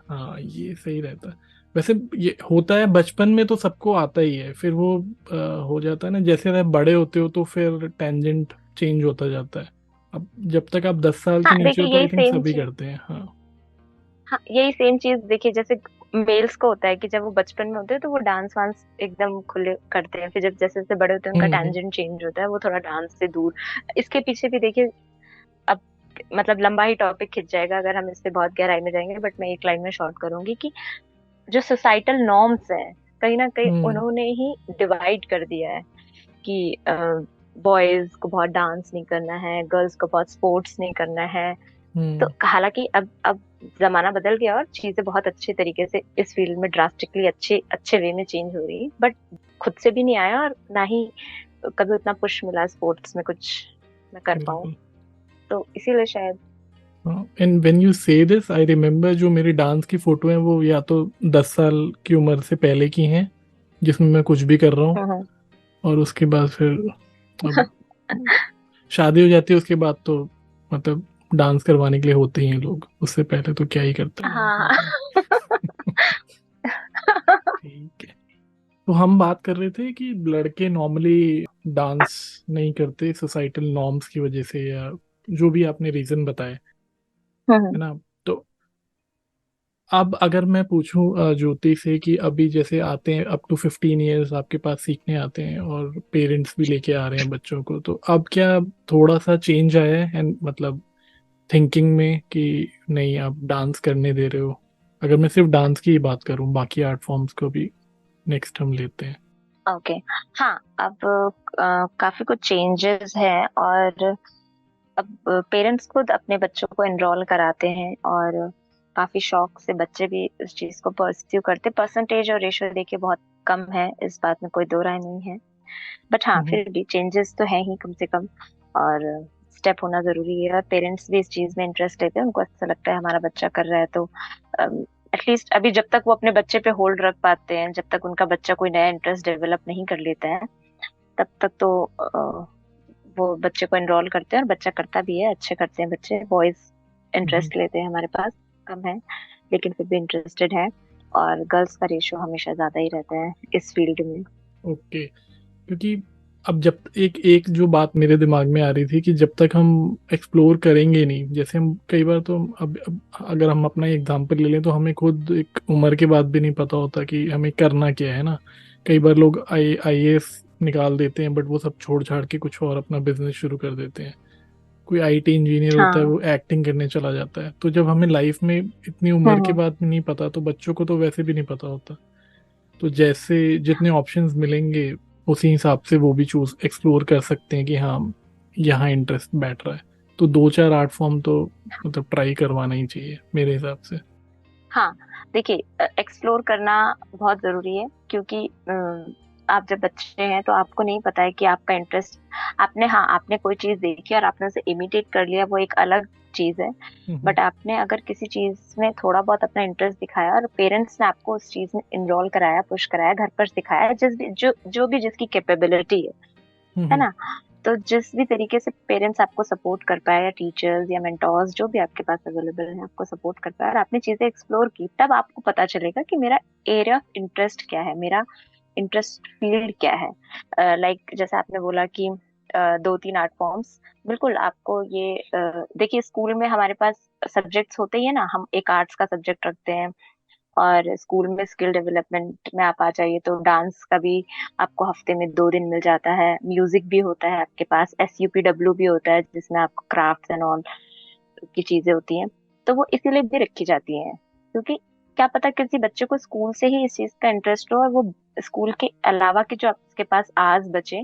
हाँ, ये सही रहता है। वैसे ये होता है बचपन में तो सबको आता ही है, फिर वो हो जाता है ना, जैसे जैसे बड़े होते हो तो फिर टेंजेंट चेंज होता जाता है। अब जब तक आप 10 साल के हाँ नीचे हो देखिए, तो आई यही थिंक सेम सभी चीज। करते हैं। हाँ। हाँ, यही सेम चीज देखिए, जैसे मेल्स को होता है कि जब वो बचपन में होते हैं तो वो डांस वांस एकदम खुले करते हैं। फिर जब जैसे जैसे बड़े होते हैं, उनका हम्म। टैंजेंट चेंज होता है, वो थोड़ा डांस से दूर। इसके पीछे भी देखिए, अब मतलब लंबा ही टॉपिक खिंच जाएगा अगर हम इससे बहुत गहराई में जाएंगे, बट मैं एक लाइन में शॉर्ट करूंगी कि जो सोसाइटल नॉर्म्स हैं, कहीं ना कहीं हम्म। उन्होंने ही डिवाइड कर दिया है कि बॉयज को बहुत डांस नहीं करना है, गर्ल्स को बहुत स्पोर्ट्स नहीं करना है। तो हम्म। हालांकि अब जमाना बदल गया और चीजें बहुत अच्छे तरीके से इस फील्ड में ड्रास्टिकली अच्छे अच्छे वे में चेंज हो रही है, बट खुद से भी नहीं आया, और ना ही कभी उतना पुश मिला स्पोर्ट्स में कुछ मैं कर पाऊँ। बिल्कुल। तो इसीलिए शायद। एंड व्हेन यू से दिस आई रिमेम्बर, जो मेरी डांस की फोटो है वो या तो 10 साल की उम्र से पहले की हैं, जिसमें मैं कुछ भी कर रहा हूँ, हम्म। और उसके बाद फिर अब शादी हो जाती है, उसके बाद तो मतलब डांस करवाने के लिए होते ही हैं लोग, उससे पहले तो क्या ही करता है हाँ। आदमी। ठीक है। तो हम बात कर रहे थे कि लड़के नॉर्मली डांस नहीं करते सोसाइटल नॉर्म्स की वजह से, या जो भी आपने रीजन बताए, है हम्म। ना? तो अब अगर मैं पूछूं ज्योति से कि अभी जैसे आते हैं अप टू 15 ईयर्स आपके पास सीखने आते हैं, और पेरेंट्स भी लेके आ रहे हैं बच्चों को, तो अब क्या थोड़ा सा चेंज आया है एंड मतलब थिंकिंग में कि नहीं आप डांस करने दे रहे हो? अगर मैं सिर्फ डांस की ही बात करूं, बाकी आर्ट फॉर्म्स को भी नेक्स्ट हम लेते हैं। ओके। हाँ, अब काफी कुछ चेंजेस हैं, और अब पेरेंट्स खुद अपने बच्चों को एनरोल कराते हैं, और काफी शौक से बच्चे भी इस चीज को परस्यू करते। परसेंटेज और रेशियो देखिए बहुत कम है, इस बात में कोई दो राय नहीं है। बट हाँ, हम्म। फिर भी चेंजेस तो है ही कम से कम, और स्टेप होना जरूरी है। और पेरेंट्स भी इस चीज में इंटरेस्ट लेते हैं, उनको ऐसा लगता है हमारा बच्चा कर रहा है, तो एटलीस्ट अभी जब तक वो अपने बच्चे पे होल्ड रख पाते हैं, जब तक उनका बच्चा कोई नया इंटरेस्ट डेवलप नहीं कर लेता है, तब तक तो वो बच्चे को एनरोल करते हैं, और बच्चा करता भी है, अच्छे करते हैं बच्चे। बॉयज हम्म। इंटरेस्ट लेते हैं हमारे पास, कम है लेकिन फिर भी इंटरेस्टेड है। और गर्ल्स का रेशियो हमेशा ज्यादा ही रहता है इस फील्ड में। ओके। क्योंकि अब जब एक एक जो बात मेरे दिमाग में आ रही थी कि जब तक हम एक्सप्लोर करेंगे नहीं, जैसे हम कई बार तो अब अगर हम अपना एग्जांपल ले लें तो हमें खुद एक उम्र के बाद भी नहीं पता होता कि हमें करना क्या है ना। कई बार लोग IAS निकाल देते हैं, बट वो सब छोड़ छाड़ के कुछ और अपना बिजनेस शुरू कर देते हैं। कोई आईटी इंजीनियर होता है, हाँ। वो एक्टिंग करने चला जाता है। तो जब हमें लाइफ में इतनी उम्र के हम्म। बाद नहीं पता, तो बच्चों को तो वैसे भी नहीं पता होता। तो जैसे जितने ऑप्शंस मिलेंगे उसी हिसाब से वो भी चूज एक्सप्लोर कर सकते हैं कि हाँ यहाँ इंटरेस्ट बैठ रहा है। तो 2-4 आर्ट फॉर्म तो मतलब ट्राई करवाना ही चाहिए मेरे हिसाब से। हाँ, देखिए, एक्सप्लोर करना बहुत जरूरी है, क्योंकि आप जब बच्चे हैं तो आपको नहीं पता है कि आपका इंटरेस्ट, आपने कोई चीज देखी और आपने उसे इमिटेट कर लिया, वो एक अलग चीज है। हम्म। बट आपने अगर किसी चीज में थोड़ा बहुत अपना इंटरेस्ट दिखाया और पेरेंट्स ने आपको उस चीज में इन्वॉल्व कराया, पुश कराया, घर पर सिखाया, जो भी जिसकी कैपेबिलिटी है हम्म। ना, तो जिस भी तरीके से पेरेंट्स आपको सपोर्ट कर पाए, या टीचर्स या मेंटोर्स जो भी आपके पास अवेलेबल है आपको सपोर्ट कर पाए, और आपने चीजें एक्सप्लोर की, तब आपको पता चलेगा कि मेरा एरिया ऑफ इंटरेस्ट क्या है, मेरा इंटरेस्ट फील्ड क्या है। लाइक जैसे आपने बोला कि 2-3 आर्ट फॉर्म्स, बिल्कुल आपको ये देखिए, स्कूल में हमारे पास सब्जेक्ट्स होते ही है ना, हम एक आर्ट्स का सब्जेक्ट रखते हैं, और स्कूल में स्किल डेवलपमेंट में आप आ जाइए तो डांस का भी आपको हफ्ते में 2 दिन मिल जाता है, म्यूजिक भी होता है आपके पास, SUPW भी होता है जिसमें आपको क्राफ्ट्स एंड ऑल की चीजें होती हैं। तो वो इसीलिए भी रखी जाती हैं, क्योंकि क्या पता किसी बच्चे को स्कूल से ही इस चीज का इंटरेस्ट हो, और वो स्कूल के अलावा के जो आपके पास आवर्स बचे,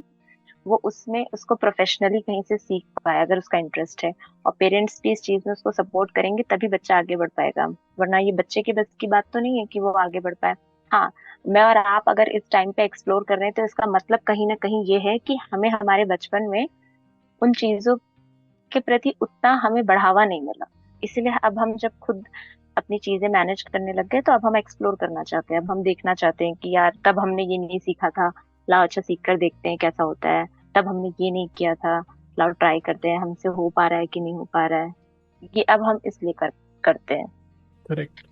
वो उसमें उसको प्रोफेशनली कहीं से सीख पाए, अगर उसका इंटरेस्ट है। और पेरेंट्स भी इस चीज में उसको सपोर्ट करेंगे तभी बच्चा आगे बढ़ पाएगा, वरना ये बच्चे की बस की बात तो नहीं है कि वो आगे बढ़ पाए। हाँ, मैं और आप अगर इस टाइम पे एक्सप्लोर कर रहे हैं तो इसका मतलब कहीं ना कहीं ये है कि हमें हमारे बचपन में उन चीजों के प्रति उतना हमें बढ़ावा नहीं मिला, इसीलिए अब हम जब खुद अपनी चीजें मैनेज करने लग गए तो अब हम एक्सप्लोर करना चाहते हैं, अब हम देखना चाहते हैं कि यार तब हमने ये नहीं सीखा था, लाओ अच्छा सीख कर देखते हैं कैसा होता है, तब हमने ये नहीं किया था, लाओ ट्राई करते हैं, हमसे हो पा रहा है कि नहीं हो पा रहा है, ये अब हम इसलिए करते हैं। करेक्ट।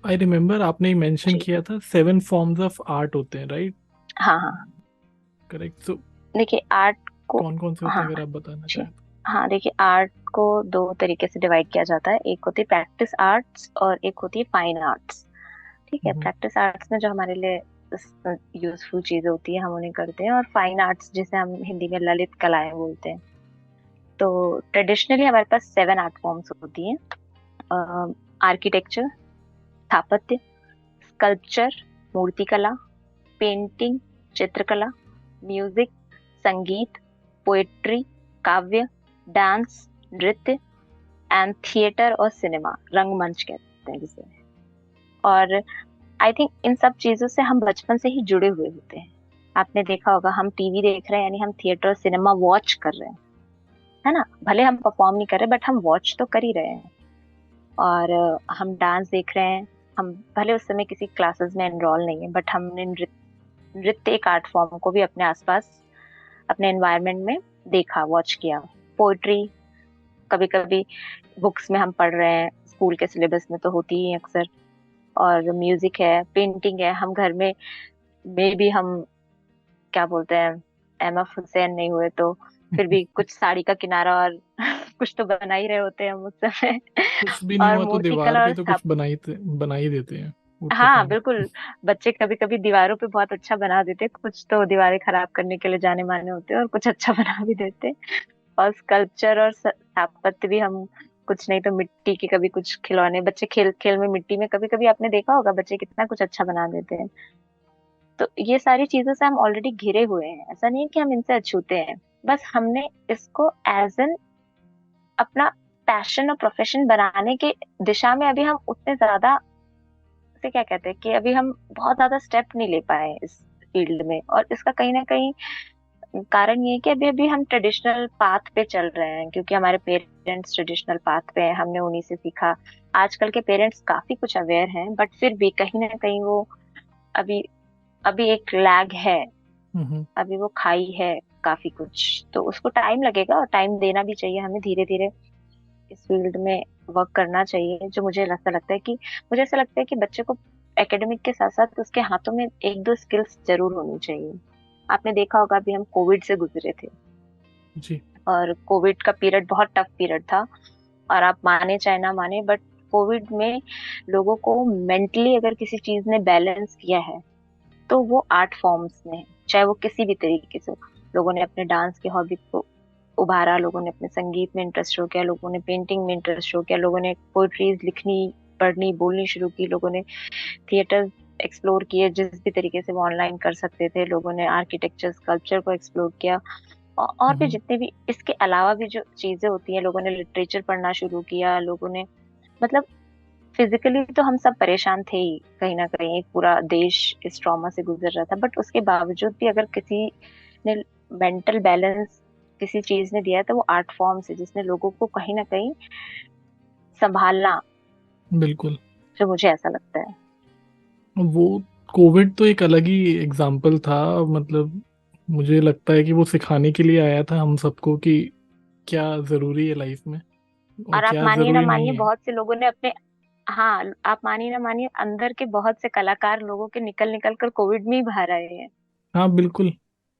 आई रिमेम्बर आपने मेंशन जी। किया था 7 फॉर्म्स ऑफ आर्ट होते हैं, राइट? हाँ हाँ। करेक्ट। सो देखिए आर्ट को, कौन कौन से होते हाँ हैं, अगर आप बताना जी, चाहें तो? हाँ देखिए, आर्ट को 2 तरीके से डिवाइड किया जाता है, एक होती है प्रैक्टिस आर्ट्स और एक होती है फाइन आर्ट्स। ठीक है, हम्म। प्रैक्टिस आर्ट्स में जो हमारे लिए यूजफुल चीजें होती है हम उन्हें करते हैं, और फाइन आर्ट्स जिसे हम हिंदी में ललित कलाएं बोलते हैं। तो ट्रेडिशनली हमारे पास 7 आर्ट फॉर्म्स होती हैं: आर्किटेक्चर, स्थापत्य, स्कल्पचर, मूर्तिकला, पेंटिंग, चित्रकला, म्यूजिक, संगीत, पोएट्री, काव्य, डांस, नृत्य एंड थिएटर, और सिनेमा, रंगमंच कहते हैं जिसे। और आई थिंक इन सब चीजों से हम बचपन से ही जुड़े हुए होते हैं। आपने देखा होगा, हम टीवी देख रहे हैं यानी हम थिएटर सिनेमा वॉच कर रहे हैं, है ना, भले हम परफॉर्म नहीं कर रहे बट हम वॉच तो कर ही रहे हैं। और हम डांस देख रहे हैं, हम भले उस समय किसी क्लासेस में एनरोल नहीं है बट हमने नृत्य एक आर्ट फॉर्म को भी अपने आसपास, अपने एनवायरनमेंट में देखा, वॉच किया। पोइट्री कभी कभी बुक्स में हम पढ़ रहे हैं, स्कूल के सिलेबस में तो होती ही है अक्सर। और म्यूजिक है, पेंटिंग है, हम घर में भी हम क्या बोलते हैं, MF हुसैन नहीं हुए तो फिर भी कुछ साड़ी का किनारा और कुछ तो बना ही रहे होते हैं हम उस समय। कुछ भी नहीं और हुआ तो दीवार मूर्तिकला पे और तो कुछ स्थाप बना ही देते हैं उतने हाँ टाइम। बिल्कुल, बच्चे कभी कभी दीवारों पे बहुत अच्छा बना देते हैं, कुछ तो दीवारें खराब करने के लिए जाने माने होते हैं और कुछ अच्छा बना भी देते हैं। और स्कल्पचर और स्थापत्य भी हम, कुछ नहीं तो मिट्टी के कभी कुछ खिलौने, बच्चे खेल खेल में मिट्टी में, कभी कभी आपने देखा होगा बच्चे कितना कुछ अच्छा बना देते हैं। तो ये सारी चीजों से हम ऑलरेडी घिरे हुए हैं, ऐसा नहीं है कि हम इनसे अछूते हैं, बस हमने इसको एज एन अपना पैशन और प्रोफेशन बनाने के दिशा में अभी हम उतने ज्यादा, से क्या कहते हैं कि अभी हम बहुत ज्यादा स्टेप नहीं ले पाए इस फील्ड में। और इसका कहीं ना कहीं कारण ये है कि अभी अभी हम ट्रेडिशनल पाथ पे चल रहे हैं, क्योंकि हमारे पेरेंट्स ट्रेडिशनल पाथ पे हैं, हमने उन्हीं से सीखा। आजकल के पेरेंट्स काफी कुछ अवेयर हैं बट फिर भी कहीं ना कहीं वो अभी अभी एक लैग है, हम्म। अभी वो खाई है काफी कुछ, तो उसको टाइम लगेगा और टाइम देना भी चाहिए, हमें धीरे धीरे इस फील्ड में वर्क करना चाहिए। जो मुझे ऐसा लगता है कि बच्चे को एकेडमिक के साथ साथ उसके हाथों में 1-2 स्किल्स जरूर होनी चाहिए। आपने देखा होगा, अभी हम कोविड से गुजरे थे, जी। और कोविड का पीरियड बहुत टफ पीरियड था। और आप माने चाहे ना माने बट कोविड में लोगों को मेंटली अगर किसी चीज ने बैलेंस किया है तो वो आर्ट फॉर्म्स ने है। चाहे वो किसी भी तरीके से हो। लोगों ने अपने डांस की हॉबी को उभारा, लोगों ने अपने संगीत में इंटरेस्ट शो किया, लोगों ने पेंटिंग में इंटरेस्ट शो किया, लोगों ने पोइट्रीज लिखनी, पढ़नी, बोलनी शुरू की, लोगों ने थिएटर एक्सप्लोर किए जिस भी तरीके से वो ऑनलाइन कर सकते थे, लोगों ने आर्किटेक्चर स्कल्पचर को एक्सप्लोर किया, और भी हम्म, जितने भी इसके अलावा भी जो चीजें होती हैं, लोगों ने लिटरेचर पढ़ना शुरू किया, लोगों ने मतलब फिजिकली तो हम सब परेशान थे ही कहीं ना कहीं, एक पूरा देश इस ट्रॉमा से गुजर रहा था, बट उसके बावजूद भी अगर किसी ने मेंटल बैलेंस किसी चीज ने दिया है तो वो आर्ट फॉर्म से, जिसने लोगों को कहीं ना कहीं संभालना, बिल्कुल। जो मुझे ऐसा लगता है। वो कोविड तो एक अलग ही एग्जाम्पल था। मतलब मुझे लगता है कि वो सिखाने के लिए आया था हम सबको कि क्या ज़रूरी है लाइफ में और और आप क्या मानिए ना ज़रूरी नहीं मानिए, है। बहुत से लोगों ने अपने, हाँ आप मानिए ना मानिए, अंदर के बहुत से कलाकार लोगों के निकल निकल कर कोविड में ही बाहर आए हैं। हाँ बिल्कुल।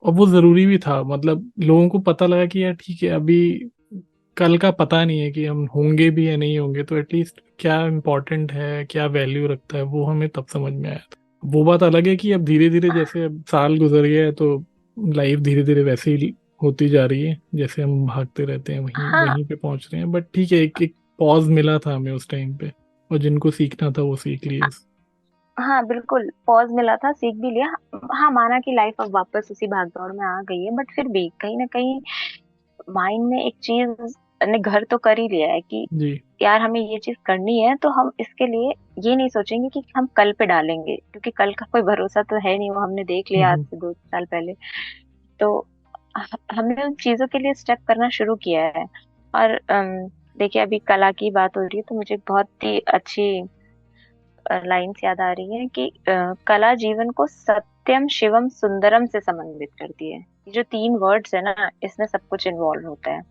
और वो ज़रूरी भी था, मतलब लोगों को पता लगा कि यार ठीक है, अभी कल का पता नहीं है कि हम होंगे भी या नहीं होंगे, तो एटलीस्ट क्या इम्पोर्टेंट है, क्या वैल्यू रखता है, वो हमें तब समझ में आया था। वो बात अलग है कि अब धीरे धीरे जैसे अब साल गुजर गया है तो लाइफ धीरे धीरे वैसे ही होती जा रही है, जैसे हम भागते रहते हैं वहीं हाँ वहीं पे पहुंच रहे हैं। बट ठीक है, एक एक पॉज मिला था हमें उस टाइम पे, और जिनको सीखना था वो सीख लिए। हाँ बिल्कुल, पॉज मिला था, सीख भी लिया। हाँ माना कि लाइफ अब वापस उसी भागदौड़ में आ गई है, बट फिर भी कहीं ना कहीं माइंड में एक चीज ने घर तो कर ही लिया है कि जी। यार हमें ये चीज करनी है, तो हम इसके लिए ये नहीं सोचेंगे कि हम कल पे डालेंगे, क्योंकि कल का कोई भरोसा तो है नहीं, वो हमने देख लिया आज हम्म। से 2 साल पहले। तो हमने उन चीजों के लिए स्टेप करना शुरू किया है। और देखिए अभी कला की बात हो रही है तो मुझे बहुत ही अच्छी लाइन्स याद आ रही है कि कला जीवन को सत्यम शिवम सुंदरम से समन्वित करती है। ये जो 3 वर्ड्स है ना, इसमें सब कुछ इन्वॉल्व होता है।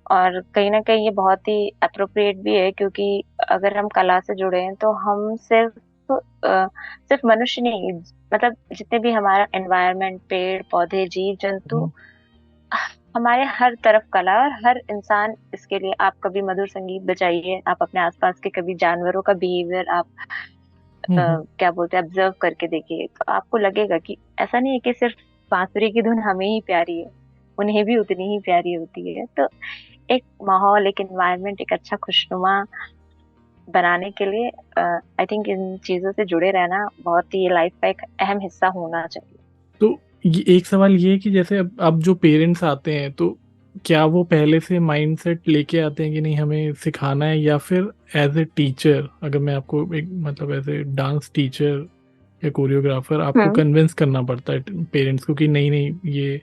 और कहीं ना कहीं ये बहुत ही अप्रोप्रिएट भी है, क्योंकि अगर हम कला से जुड़े हैं तो हम सिर्फ मनुष्य नहीं, मतलब जितने भी हमारा एनवायरनमेंट, पेड़ पौधे, जीव जंतु, हम्म। हमारे हर तरफ कला, और हर इंसान इसके लिए, आप कभी मधुर संगीत बजाइए, आप अपने आसपास के कभी जानवरों का बिहेवियर आप हम्म। क्या बोलते हैं ऑब्जर्व करके देखिए, तो आपको लगेगा कि ऐसा नहीं है कि सिर्फ बांसुरी की धुन हमें ही प्यारी है, उन्हें भी उतनी ही प्यारी होती है। तो एक माहौल, एक एनवायरनमेंट, एक अच्छा खुशनुमा बनाने के लिए आई थिंक इन चीजों से जुड़े रहना बहुत ही लाइफ का एक अहम हिस्सा होना चाहिए। तो ये एक सवाल ये है कि जैसे अब जो पेरेंट्स आते हैं तो क्या वो पहले से माइंडसेट लेके आते हैं कि नहीं हमें सिखाना है, या फिर एज ए टीचर, अगर मैं आपको एक मतलब एज ए डांस टीचर या कोरियोग्राफर आपको हम्म। कन्विंस करना पड़ता है पेरेंट्स को कि नहीं नहीं ये,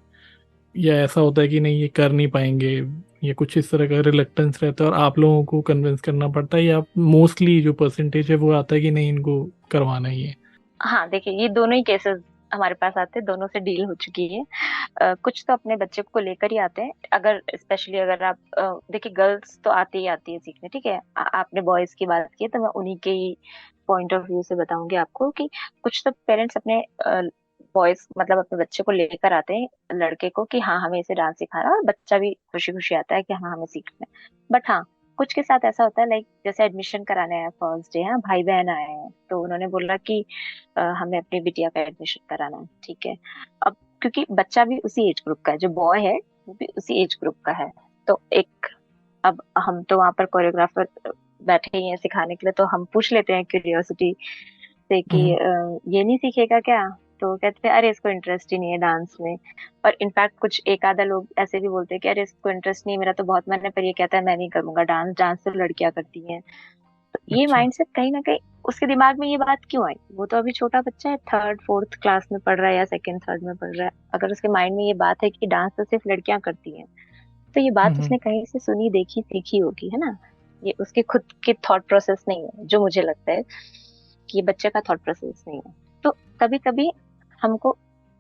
या ऐसा होता है कि नहीं ये कर नहीं पाएंगे, या कुछ इस तरह का रिलक्टेंस रहता है और आप लोगों को कन्विंस करना पड़ता है, या मोस्टली जो परसेंटेज है वो आता है कि नहीं इनको करवाना ही है। हाँ देखिए, ये दोनों ही केसेस हमारे पास आते हैं, दोनों से डील हो चुकी है। कुछ तो अपने बच्चे को लेकर ही आते हैं, अगर स्पेशली अगर आप देखिए, गर्ल्स तो आती ही सीखने, ठीक है, आपने बॉयज की बात की है, तो मैं उन्हीं के ही पॉइंट ऑफ व्यू से बताऊंगी आपको कि कुछ तो पेरेंट्स अपने बॉयज मतलब अपने बच्चे को लेकर आते हैं, लड़के को, कि हाँ हमें इसे डांस सिखाना है, और बच्चा भी खुशी खुशी आता है कि हाँ हमें सीखना है। बट हाँ, कुछ के साथ ऐसा होता है, लाइक जैसे एडमिशन कराने आया फर्स्ट डे, हाँ भाई बहन आए हैं, तो उन्होंने बोला कि हमें अपनी बिटिया का एडमिशन कराना है, ठीक है। अब क्योंकि बच्चा भी उसी एज ग्रुप का है, जो बॉय है वो भी उसी एज ग्रुप का है, तो एक, अब हम तो वहां पर कोरियोग्राफर बैठे ही हैं सिखाने के लिए, तो हम पूछ लेते हैं क्यूरियोसिटी से कि हम्म। ये नहीं सीखेगा क्या? तो कहते हैं अरे इसको इंटरेस्ट ही नहीं है डांस में। और इनफैक्ट कुछ एक आधा लोग ऐसे भी बोलते हैं कि अरे इसको इंटरेस्ट नहीं है, मेरा तो बहुत मन है, पर ये कहता है मैं नहीं करूंगा डांस, डांस तो लड़कियां करती हैं। तो ये अच्छा। माइंडसेट कहीं ना कहीं उसके दिमाग में ये बात क्यों आई? वो तो अभी छोटा बच्चा है, थर्ड फोर्थ क्लास में पढ़ रहा है या सेकंड थर्ड में पढ़ रहा है, अगर उसके माइंड में ये बात है कि डांस तो सिर्फ लड़कियां करती हैं, तो ये बात हम्म। उसने कहीं से सुनी, देखी, सीखी होगी, है ना। ये उसके खुद के थॉट प्रोसेस नहीं है, जो मुझे लगता है कि ये बच्चे का थॉट प्रोसेस नहीं है। तो कभी कभी हमको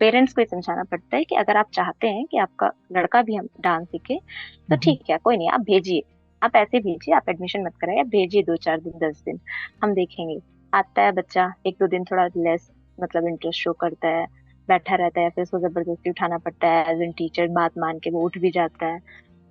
पेरेंट्स को ये समझाना पड़ता है कि अगर आप चाहते हैं कि आपका लड़का भी हम डांस सीखे, तो हम्म। ठीक है, कोई नहीं, आप भेजिए, आप ऐसे भेजिए, आप एडमिशन मत कराइए, आप भेजिए 2 4 दिन 10 दिन, हम देखेंगे। आता है बच्चा 1 2 दिन थोड़ा लेस मतलब इंटरेस्ट शो करता है, बैठा रहता है, फिर उसको जबरदस्ती उठाना पड़ता है, एज एन टीचर बात मान के वो उठ भी जाता है।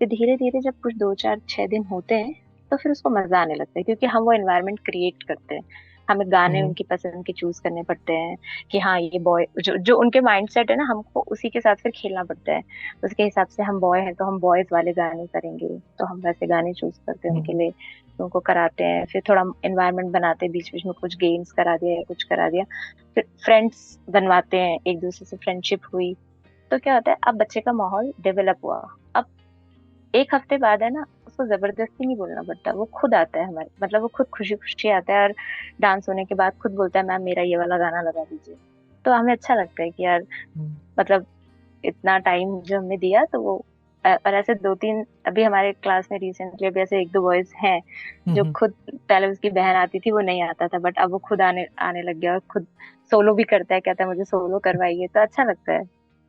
फिर धीरे धीरे जब कुछ 2 4 6 दिन होते हैं, तो फिर उसको मजा आने लगता है, क्योंकि हम वो एनवायरनमेंट क्रिएट करते हैं, हमें गाने हम्म, उनकी पसंद के चूज करने पड़ते हैं कि हाँ ये बॉय जो जो उनके माइंडसेट है ना, हमको उसी के साथ फिर खेलना पड़ता है। उसके हिसाब से हम बॉय हैं तो हम बॉयज वाले गाने करेंगे, तो हम वैसे गाने चूज करते हैं उनके हम्म, लिए, तो उनको कराते हैं। फिर थोड़ा एनवायरनमेंट बनाते हैं, बीच बीच में कुछ गेम्स करा दिया या कुछ करा दिया। फिर फ्रेंड्स बनवाते हैं, एक दूसरे से फ्रेंडशिप हुई। तो क्या होता है, अब बच्चे का माहौल डेवलप हुआ। अब एक हफ्ते बाद है ना, उसको जबरदस्ती नहीं बोलना पड़ता, वो खुद आता है हमारे, मतलब वो खुद खुशी खुशी आता है, और डांस होने के बाद खुद बोलता है मैम मेरा ये वाला गाना लगा दीजिए। तो हमें अच्छा लगता है कि यार, हम्म, मतलब इतना टाइम जो हमने दिया, तो वो और ऐसे दो तीन अभी हमारे क्लास में रिसेंटली अभी ऐसे एक दो बॉयज हैं जो हम्म, खुद, पहले उसकी बहन आती थी, वो नहीं आता था, बट अब वो खुद आने आने लग गया और खुद सोलो भी करता है, कहता है मुझे सोलो करवाइए, तो अच्छा लगता है।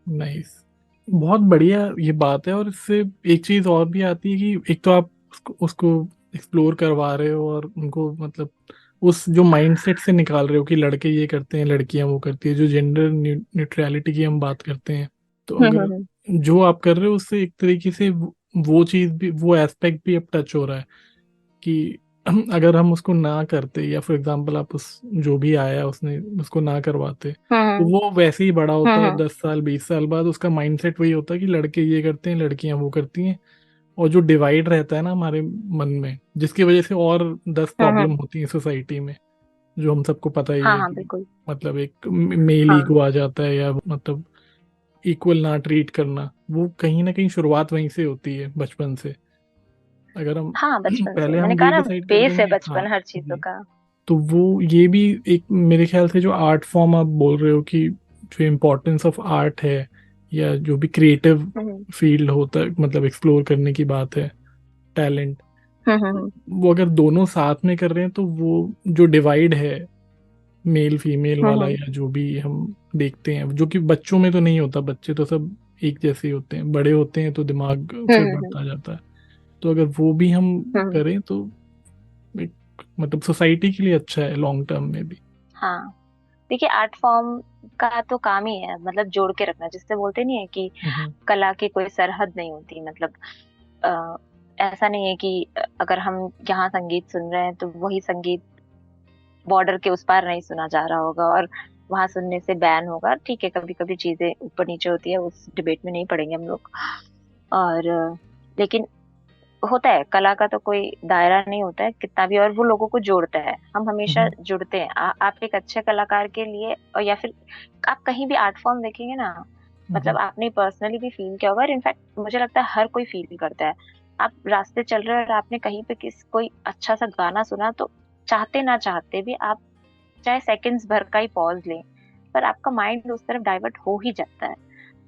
नाइस। बहुत बढ़िया ये बात है। और इससे एक चीज और भी आती है कि एक तो आप उसको एक्सप्लोर करवा रहे हो और उनको मतलब उस जो माइंडसेट से निकाल रहे हो कि लड़के ये करते हैं लड़कियां वो करती है, जो जेंडर न्यूट्रलिटी की हम बात करते हैं। तो अगर हम्म। जो आप कर रहे हो उससे एक तरीके से वो चीज भी, वो एस्पेक्ट भी अब टच हो रहा है कि अगर हम उसको ना करते, या फॉर एग्जांपल आप उस जो भी आया उसने उसको ना करवाते, तो हम्म वो वैसे ही बड़ा होता है हम्म 10 साल 20 साल बाद, उसका माइंडसेट वही होता है कि लड़के ये करते हैं लड़कियां वो करती हैं। और जो डिवाइड रहता है ना हमारे मन में, जिसकी वजह से और 10 प्रॉब्लम हम्म। होती हैं सोसाइटी में, जो हम सबको पता ही हाँ है हाँ कि बिल्कुल। मतलब एक मेल हाँ ईगो आ जाता है, या मतलब इक्वल ना ट्रीट करना, वो कहीं ना कहीं शुरुआत वहीं से होती है, बचपन से। अगर हम हाँ, बचपन से पहले हम मैंने कहा ये ना, डिसाइड कर बेस है देंगे, हाँ बचपन हर चीजों जी, का। तो वो ये भी एक मेरे ख्याल से जो आर्ट फॉर्म आप बोल रहे हो कि जो इम्पोर्टेंस ऑफ आर्ट है, या जो भी क्रिएटिव हम्म फील्ड होता है, मतलब एक्सप्लोर करने की बात है, टैलेंट, हम्म। वो अगर दोनों साथ में कर रहे हैं तो वो जो डिवाइड है मेल फीमेल वाला, हम्म या जो भी हम देखते हैं, जो कि बच्चों में तो नहीं होता, बच्चे तो सब एक जैसे ही होते हैं, बड़े होते हैं तो दिमाग फिर हम्म। बढ़ता जाता है। तो अगर वो भी हम हम्म। करें तो एक मतलब सोसाइटी के लिए अच्छा है लॉन्ग टर्म में भी। हाँ, देखिए आर्ट फॉर्म का तो काम ही है, मतलब जोड़ के रखना, जिससे बोलते नहीं है कि हम्म, कला की कोई सरहद नहीं होती, मतलब आ, ऐसा नहीं है कि अगर हम यहाँ संगीत सुन रहे हैं तो वही संगीत बॉर्डर के उस पार नहीं सुना जा रहा होगा और वहां सुनने से बैन होगा। ठीक है, कभी कभी चीजें ऊपर नीचे होती है, उस डिबेट में नहीं पड़ेंगे हम लोग। और लेकिन होता है, कला का तो कोई दायरा नहीं होता है कितना भी, और वो लोगों को जोड़ता है, हम हमेशा हम्म, जुड़ते हैं। आप एक अच्छे कलाकार के लिए, और या फिर आप कहीं भी आर्ट फॉर्म देखेंगे ना, हम्म, मतलब आपने पर्सनली भी फील किया होगा, और इनफैक्ट मुझे लगता है हर कोई फील करता है। आप रास्ते चल रहे हो और आपने कहीं पे कोई अच्छा सा गाना सुना, तो चाहते ना चाहते भी आप चाहे सेकंड्स भर का ही पॉज लें, पर आपका माइंड उस तरफ डाइवर्ट हो ही जाता है।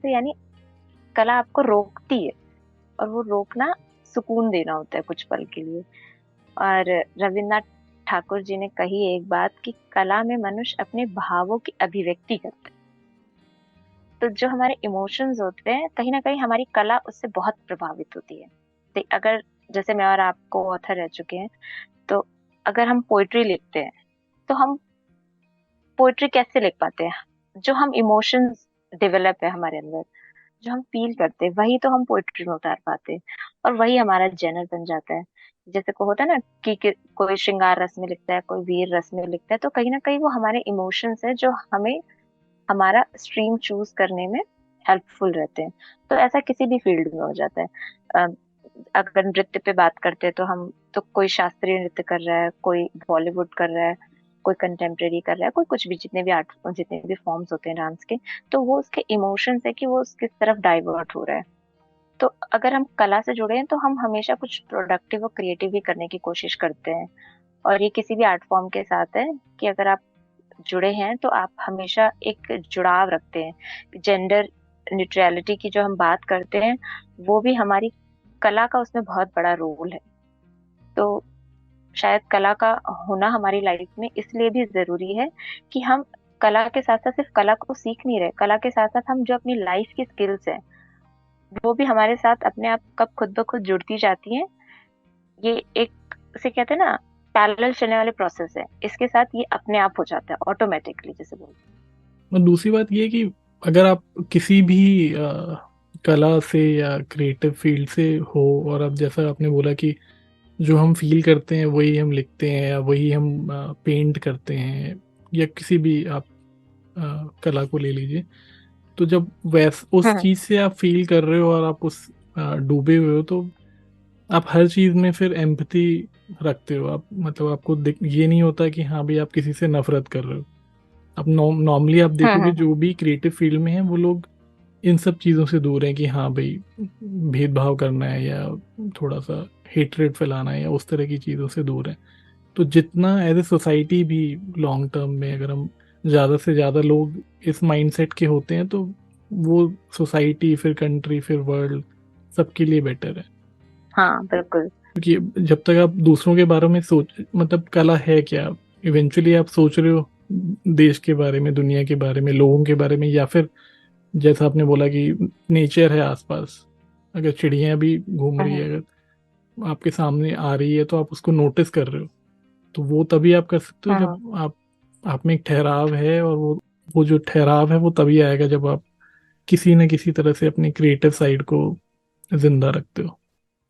तो यानी कला आपको रोकती है, और वो रोकना सुकून देना होता है कुछ पल के लिए। और रविन्द्रनाथ ठाकुर जी ने कही एक बात कि कला में मनुष्य अपने भावों की अभिव्यक्ति करता है। तो जो हमारे इमोशंस होते हैं, कहीं ना कहीं हमारी कला उससे बहुत प्रभावित होती है। अगर जैसे मैं और आपको ऑथर रह चुके हैं, तो अगर हम पोइट्री लिखते हैं, तो हम पोइट्री कैसे लिख पाते हैं, जो हम इमोशंस डेवलप है हमारे अंदर, जो हम फील करते हैं, वही तो हम पोइट्री में उतार पाते हैं, और वही हमारा जनर बन जाता है। जैसे को होता है ना कि कोई श्रृंगार रस में लिखता है, कोई वीर रस में लिखता है, तो कहीं ना कहीं वो हमारे इमोशंस है जो हमें हमारा स्ट्रीम चूज करने में हेल्पफुल रहते हैं। तो ऐसा किसी भी फील्ड में हो जाता है। अ, अगर नृत्य पे बात करते हैं, तो हम तो कोई शास्त्रीय नृत्य कर रहा है, कोई बॉलीवुड कर रहा है, कोई कंटेम्प्रेरी कर रहा है, कोई कुछ भी, जितने भी आर्ट, जितने भी फॉर्म्स होते हैं डांस के, तो वो उसके इमोशंस है कि वो उस किस तरफ डाइवर्ट हो रहा है। तो अगर हम कला से जुड़े हैं, तो हम हमेशा कुछ प्रोडक्टिव और क्रिएटिव भी करने की कोशिश करते हैं। और ये किसी भी आर्ट फॉर्म के साथ है कि अगर आप जुड़े हैं, तो आप हमेशा एक जुड़ाव रखते हैं। जेंडर न्यूट्रलिटी की जो हम बात करते हैं, वो भी हमारी कला का उसमें बहुत बड़ा रोल है। तो शायद कला का होना हमारी लाइफ में इसलिए भी जरूरी है कि हम कला के साथ साथ सिर्फ कला को सीख नहीं रहे, कला के साथ साथ हम जो अपनी लाइफ की स्किल्स है, वो भी हमारे साथ अपने आप कब खुद ब खुद जुड़ती जाती हैं। ये एक, उसे कहते हैं ना, पैरेलल चलने वाले प्रोसेस है, इसके साथ ये अपने आप हो जाता है ऑटोमेटिकली, जैसे बोलते और दूसरी बात ये है कि अगर आप किसी भी कला से या क्रिएटिव फील्ड से हो, और अब जैसा आपने बोला कि जो हम फील करते हैं वही हम लिखते हैं, या वही हम पेंट करते हैं, या किसी भी आप कला को ले लीजिए। तो जब उस हम्म। चीज़ से आप फील कर रहे हो और आप उस डूबे हुए हो, तो आप हर चीज़ में फिर एम्पैथी रखते हो। आप मतलब आपको ये नहीं होता कि हाँ भाई आप किसी से नफरत कर रहे हो। अब नॉर्मली आप देखोगे हम्म। जो भी क्रिएटिव फील्ड में है वो लोग इन सब चीज़ों से दूर हैं कि हाँ भाई भेदभाव करना है या थोड़ा सा हेटरेट फैलाना है या उस तरह की चीज़ों से दूर है। तो जितना एज ए सोसाइटी भी लॉन्ग टर्म में अगर हम ज़्यादा से ज़्यादा लोग इस माइंडसेट के होते हैं, तो वो सोसाइटी, फिर कंट्री, फिर वर्ल्ड, सबके लिए बेटर है। हाँ बिल्कुल। क्योंकि जब तक आप दूसरों के बारे में सोच, मतलब कला है क्या, इवेंचुअली आप सोच रहे हो देश के बारे में, दुनिया के बारे में, लोगों के बारे में, या फिर जैसा आपने बोला कि नेचर है आसपास, अगर चिड़िया भी घूम रही है, हम्म। अगर आपके सामने आ रही है तो आप उसको नोटिस कर रहे हो। तो वो तभी आप कर सकते हो हम्म। जब आप में एक ठहराव है, और वो जो ठहराव है वो तभी आएगा जब आप किसी न किसी तरह से अपनी क्रिएटिव साइड को जिंदा रखते हो।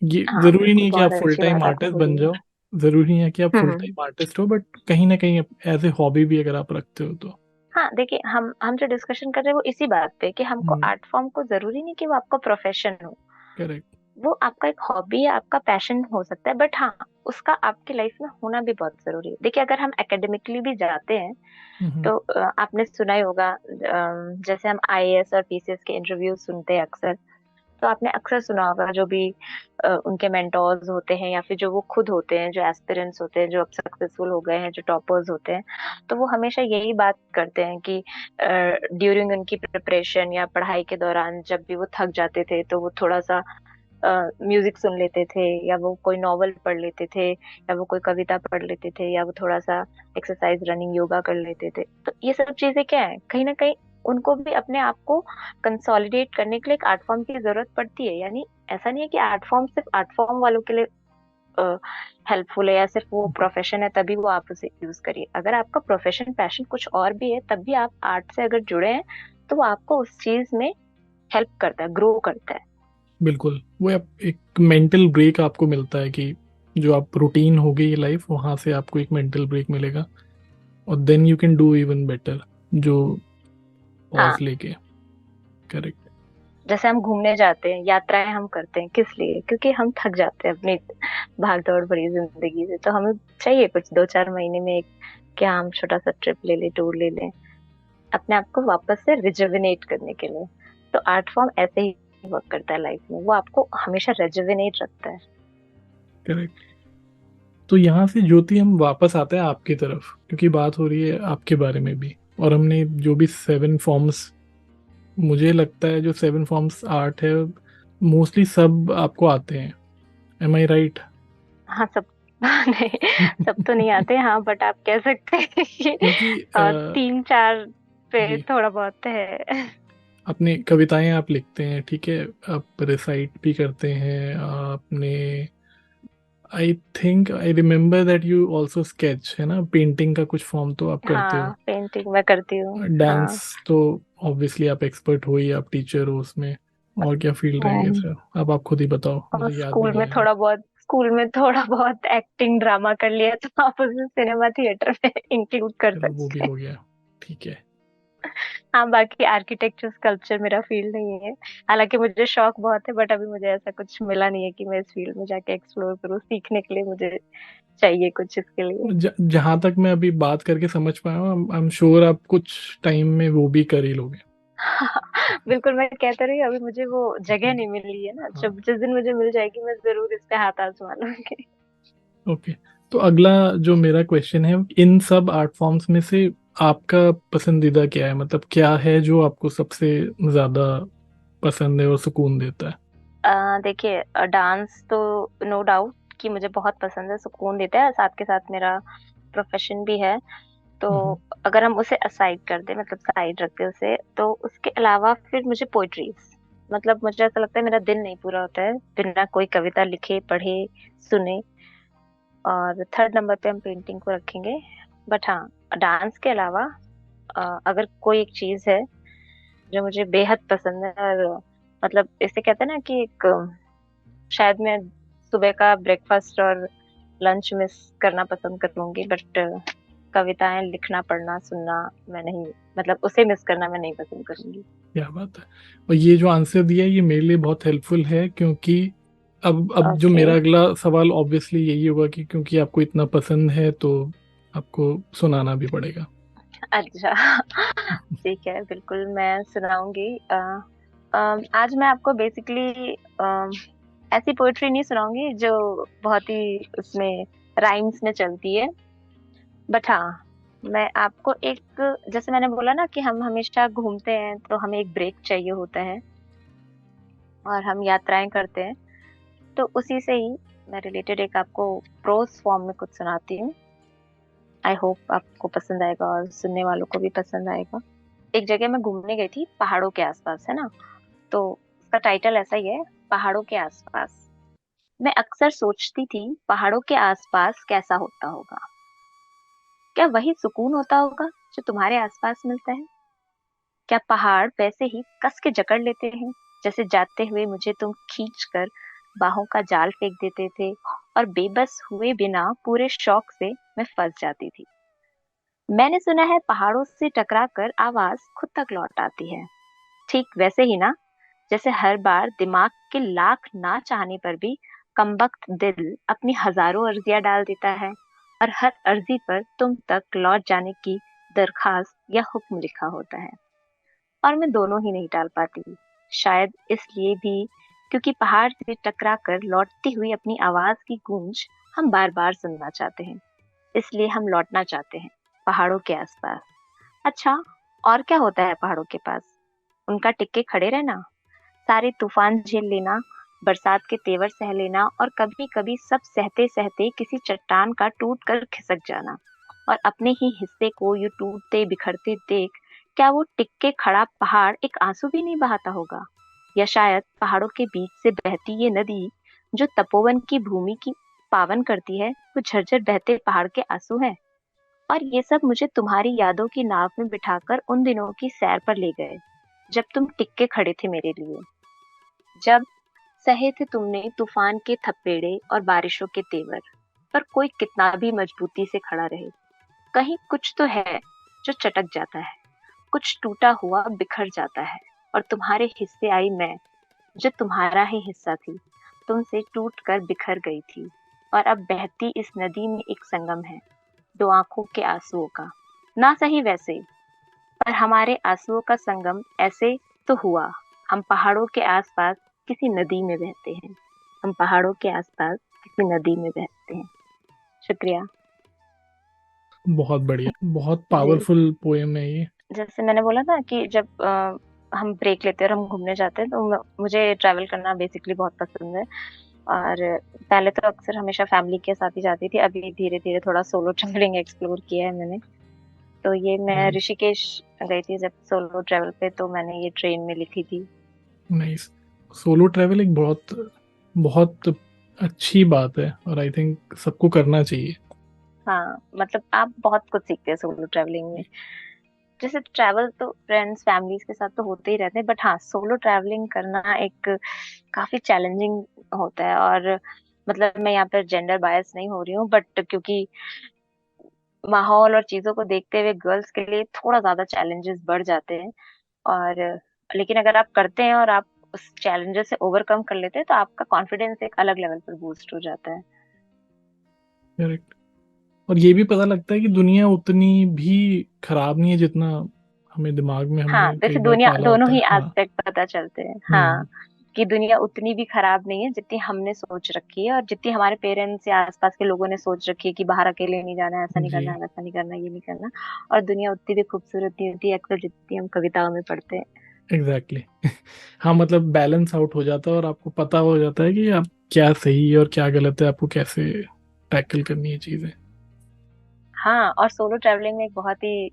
ये हाँ जरूरी नहीं बिल्कुल, है कि आप बहुत फुल अच्छी टाइम बात आपने आर्टिस्ट बोली बन है। जाओ, जरूरी नहीं है कि आप फुल हम्म। टाइम आर्टिस्ट हो, बट कहीं ना कहीं एज ए हॉबी भी अगर आप रखते हो तो। हाँ देखिए, हम जो डिस्कशन कर रहे हैं वो इसी बात पे कि हमको हम्म। आर्ट फॉर्म को जरूरी नहीं कि वो आपका प्रोफेशन हो। करेक्ट। वो आपका एक हॉबी है, आपका पैशन हो सकता है, बट हाँ उसका आपकी लाइफ में होना भी बहुत जरूरी है। देखिए अगर हम एकेडमिकली भी जाते हैं हम्म। तो आपने सुना ही होगा, जैसे हम आईएएस और पीसीएस के इंटरव्यू सुनते हैं अक्सर। तो आपने अक्सर सुना होगा जो भी उनके मेंटोर्स होते हैं या फिर जो वो खुद होते हैं, जो एस्पिरेंट्स होते हैं, जो अब सक्सेसफुल हो गए हैं, जो टॉपर्स होते हैं, तो वो हमेशा यही बात करते हैं कि ड्यूरिंग उनकी प्रिपरेशन या पढ़ाई के दौरान जब भी वो थक जाते थे तो वो थोड़ा सा म्यूजिक सुन लेते थे, या वो कोई नॉवल पढ़ लेते थे, या वो कोई कविता पढ़ लेते थे, या वो थोड़ा सा एक्सरसाइज, रनिंग, योगा कर लेते थे। तो ये सब चीजें क्या है, कहीं ना कहीं उनको भी अपने आप को कंसोलिडेट करने के लिए एक आर्ट फॉर्म की जरूरत पड़ती है। यानी ऐसा नहीं है कि आर्ट फॉर्म सिर्फ आर्ट फॉर्म वालों के लिए हेल्पफुल है, या सिर्फ वो प्रोफेशन है तभी वो आप उसे यूज करिए। अगर आपका प्रोफेशन पैशन कुछ और भी है तब भी आप आर्ट से अगर जुड़े हैं तो वो आपको उस चीज में हेल्प करता है, ग्रो करता है। बिल्कुल, वो एक मेंटल ब्रेक आपको मिलता है कि जो आप रूटीन हो गई लाइफ, वहाँ से आपको एक मेंटल ब्रेक मिलेगा, और then you can do even better, जो पॉज हाँ, लेके। करेक्ट। जैसे हम घूमने जाते हैं, यात्राएं हम करते हैं किस लिए? क्योंकि हम थक जाते हैं अपनी भाग दौड़ भरी जिंदगी से, तो हमें चाहिए कुछ 2-4 महीने में एक, क्या हम छोटा सा ट्रिप ले लें, टूर ले लें, अपने आप को वापस से रिजुविनेट करने के लिए। तो आर्ट फॉर्म ऐसे ही वर्क करता है लाइफ में, वो आपको हमेशा रिजुविनेट रखता है। करेक्ट। तो यहाँ से ज्योति हम वापस आते हैं आपकी तरफ, क्योंकि बात हो रही है आपके बारे में भी, और हमने जो भी 7 फॉर्म्स, मुझे लगता है जो 7 फॉर्म्स आर्ट है, मोस्टली सब आपको आते हैं। एम आई राइट? हाँ सब नहीं, सब तो नहीं आते, हाँ, बट आप कह सकते हैं कि क्योंकि 3-4 पे जी, थोड़ा बहुत है। अपनी कविताएं आप लिखते हैं, ठीक है, आप रिसाइट भी करते हैं आपने, I think I remember that you also sketch, है ना, पेंटिंग का कुछ फॉर्म तो आप करते हो। हाँ पेंटिंग मैं करती हूँ, डांस हाँ। तो ऑब्वियसली आप एक्सपर्ट हो ही, आप टीचर हो उसमें। और क्या फील्ड रह गए हम्म, सर, अब आप खुद ही बताओ, और मुझे याद भी नहीं आ रहा। स्कूल में थोड़ा बहुत एक्टिंग, ड्रामा कर लिया, तो आप उसे सिनेमा थिएटर में इंक्लूड कर चलो वो भी सकते हैं। हो गया, ठीक है। हाँ बाकी आर्किटेक्चर स्कल्पचर मेरा फील्ड नहीं है। हालांकि मुझे शौक बहुत है, बट अभी मुझे ऐसा कुछ मिला नहीं है कि मैं इस फील्ड में जाके एक्सप्लोर करूँ। सीखने के लिए मुझे चाहिए कुछ इसके लिए। जहाँ तक मैं अभी बात करके समझ पाया हूँ, आई एम श्योर आप कुछ टाइम में वो भी कर ही लोगे। बिल्कुल, मैं कहते रही, अभी मुझे वो जगह नहीं मिल रही है ना, हाँ। जब जिस दिन मुझे मिल जाएगी मैं जरूर इस पे हाथ आजमा लूंगी। ओके। तो अगला जो मेरा क्वेश्चन है, इन सब आर्ट फॉर्म्स में से आपका पसंदीदा क्या है, मतलब क्या है जो आपको सबसे ज्यादा पसंद है और सुकून देता है? देखिए डांस तो नो डाउट कि मुझे बहुत पसंद है, सुकून देता है, साथ के साथ मेरा प्रोफेशन भी है। तो हम्म। अगर हम उसे असाइड कर दें, मतलब साइड रख दें उसे, तो उसके अलावा फिर मुझे पोइट्रीज, मतलब मुझे ऐसा लगता है मेरा दिन नहीं पूरा होता है बिना कोई कविता लिखे, पढ़े, सुने। और थर्ड नंबर पे हम पेंटिंग को रखेंगे। बट हाँ, डांस के अलावा अगर कोई एक चीज है जो मुझे बेहद पसंद है, और मतलब इसे कहते हैं ना कि एक शायद मैं सुबह का ब्रेकफास्ट और लंच मिस करना पसंद करूंगी, बट कविताएं लिखना, पढ़ना, सुनना मैं नहीं, मतलब उसे मिस करना मैं नहीं पसंद करूंगी। क्या बात है। और ये जो आंसर दिया है ये मेरे लिए बहुत हेल्पफुल है, क्योंकि अब जो ओके। मेरा अगला सवाल ऑब्वियसली यही होगा कि क्योंकि आपको इतना पसंद है तो आपको सुनाना भी पड़ेगा। अच्छा। ठीक है, बिल्कुल मैं सुनाऊंगी। आज मैं आपको बेसिकली ऐसी पोएट्री नहीं सुनाऊंगी जो बहुत ही उसमें राइम्स में चलती है, बट हाँ, मैं आपको एक, जैसे मैंने बोला ना कि हम हमेशा घूमते हैं तो हमें एक ब्रेक चाहिए होता है और हम यात्राएं करते हैं, तो उसी से ही मैं रिलेटेड एक आपको प्रोज फॉर्म में कुछ सुनाती हूँ। आई होप आपको पसंद आएगा और सुनने वालों को भी पसंद आएगा। एक जगह मैं घूमने गई थी, पहाड़ों के आसपास, है ना, तो उसका टाइटल ऐसा ही है, पहाड़ों के आसपास। मैं अक्सर सोचती थी पहाड़ों के आसपास कैसा होता होगा। क्या वही सुकून होता होगा जो तुम्हारे आसपास मिलता है? क्या पहाड़ वैसे ही कस के जकड़ लेते हैं जैसे जाते हुए मुझे तुम खींच कर बाहों का जाल फेंक देते थे और बेबस हुए बिना पूरे शौक से मैं फंस जाती थी? मैंने सुना है पहाड़ों से टकराकर आवाज खुद तक लौट आती है, ठीक वैसे ही ना, जैसे हर बार दिमाग के लाख ना चाहने पर भी कमबख्त दिल अपनी हजारों अर्जियां डाल देता है और हर अर्जी पर तुम तक लौट जाने की दरखास्त या हुक्म लिखा होता है, और मैं दोनों ही नहीं टाल पाती। शायद इसलिए भी क्योंकि पहाड़ से टकरा कर लौटती हुई अपनी आवाज की गूंज हम बार बार सुनना चाहते हैं, इसलिए हम लौटना चाहते हैं पहाड़ों के आसपास। अच्छा, और क्या होता है पहाड़ों के पास? उनका टिक्के खड़े रहना, सारे तूफान झेल लेना, बरसात के तेवर सह लेना और कभी कभी सब सहते सहते किसी चट्टान का टूट कर खिसक जाना और अपने ही हिस्से को यूं टूटते बिखरते देख क्या वो टिक्के खड़ा पहाड़ एक आंसू भी नहीं बहाता होगा? या शायद पहाड़ों के बीच से बहती ये नदी जो तपोवन की भूमि की पावन करती है, वो झरझर बहते पहाड़ के आंसू है? और ये सब मुझे तुम्हारी यादों की नाव में बिठाकर उन दिनों की सैर पर ले गए जब तुम टिक्के खड़े थे मेरे लिए, जब सहे थे तुमने तूफान के थपेड़े और बारिशों के तेवर। पर कोई कितना भी मजबूती से खड़ा रहे, कहीं कुछ तो है जो चटक जाता है, कुछ टूटा हुआ बिखर जाता है, और तुम्हारे हिस्से आई मैं, जो तुम्हारा ही हिस्सा थी, तुमसे टूट कर बिखर गई थी। और अब बहती इस नदी में एक संगम है, दो आंखों के आंसुओं का, ना सही वैसे, पर हमारे आंसुओं का संगम ऐसे तो हुआ। हम पहाड़ों के आसपास किसी नदी में बहते हैं, हम पहाड़ों के आसपास किसी नदी में बहते हैं। शुक्रिया। बहुत बढ़िया, बहुत जी, पावरफुल पोएम है ये। जैसे मैंने बोला ना कि जब हम ब्रेक लेते हैं और हम घूमने जाते हैं, तो मुझे ट्रैवल करना बेसिकली बहुत पसंद है। और पहले तो अक्सर हमेशा फैमिली के साथ ही जाती थी, अभी धीरे धीरे थोड़ा सोलो ट्रैवलिंग एक्सप्लोर किया है मैंने। तो ये मैं नाइस। ऋषिकेश गई थी जब सोलो ट्रैवल पे, तो मैंने ये ट्रेन में लिखी थी। नाइस। सोलो ट्रैवल एक बहुत बहुत अच्छी बात है और आई थिंक सबको करना चाहिए। हाँ, मतलब आप बहुत कुछ सीखते हैं सोलो ट्रैवलिंग में। जैसे ट्रैवल तो फ्रेंड्स फैमिलीज के साथ तो होते ही रहते हैं, बट हाँ, सोलो ट्रैवलिंग करना एक काफी चैलेंजिंग होता है। और मतलब मैं यहाँ पर जेंडर बायस नहीं हो रही हूँ, बट क्योंकि माहौल और चीजों को देखते हुए गर्ल्स के लिए थोड़ा ज्यादा चैलेंजेस बढ़ जाते हैं। और लेकिन अगर आप करते हैं और आप उस चैलेंजेस से ओवरकम कर लेते हैं, तो आपका कॉन्फिडेंस एक अलग लेवल पर बूस्ट हो जाता है। करेक्ट। और ये भी पता लगता है कि दुनिया उतनी भी खराब नहीं है जितना हमें दिमाग में हाँ, हमने कई जैसे बार दुनिया, पाला दोनों होता है। ही हाँ। एस्पेक्ट पता चलते हैं, हाँ, हम्म। कि दुनिया उतनी भी खराब नहीं है जितनी हमने सोच रखी है और जितनी हमारे पेरेंट्स या आसपास के लोगों ने सोच रखी है कि बाहर अकेले नहीं जाना, ऐसा नहीं जी। करना, वैसा नहीं करना, ये नहीं करना। और दुनिया उतनी भी खूबसूरत नहीं होती है अक्सर जितनी हम कविताओं में पढ़ते हैं। Exactly exactly. हाँ, मतलब बैलेंस आउट हो जाता है और आपको पता हो जाता है कि आप क्या सही है और क्या गलत है, आपको कैसे टैकल करनी है चीजें। हाँ, और सोलो ट्रैवलिंग में एक बहुत ही,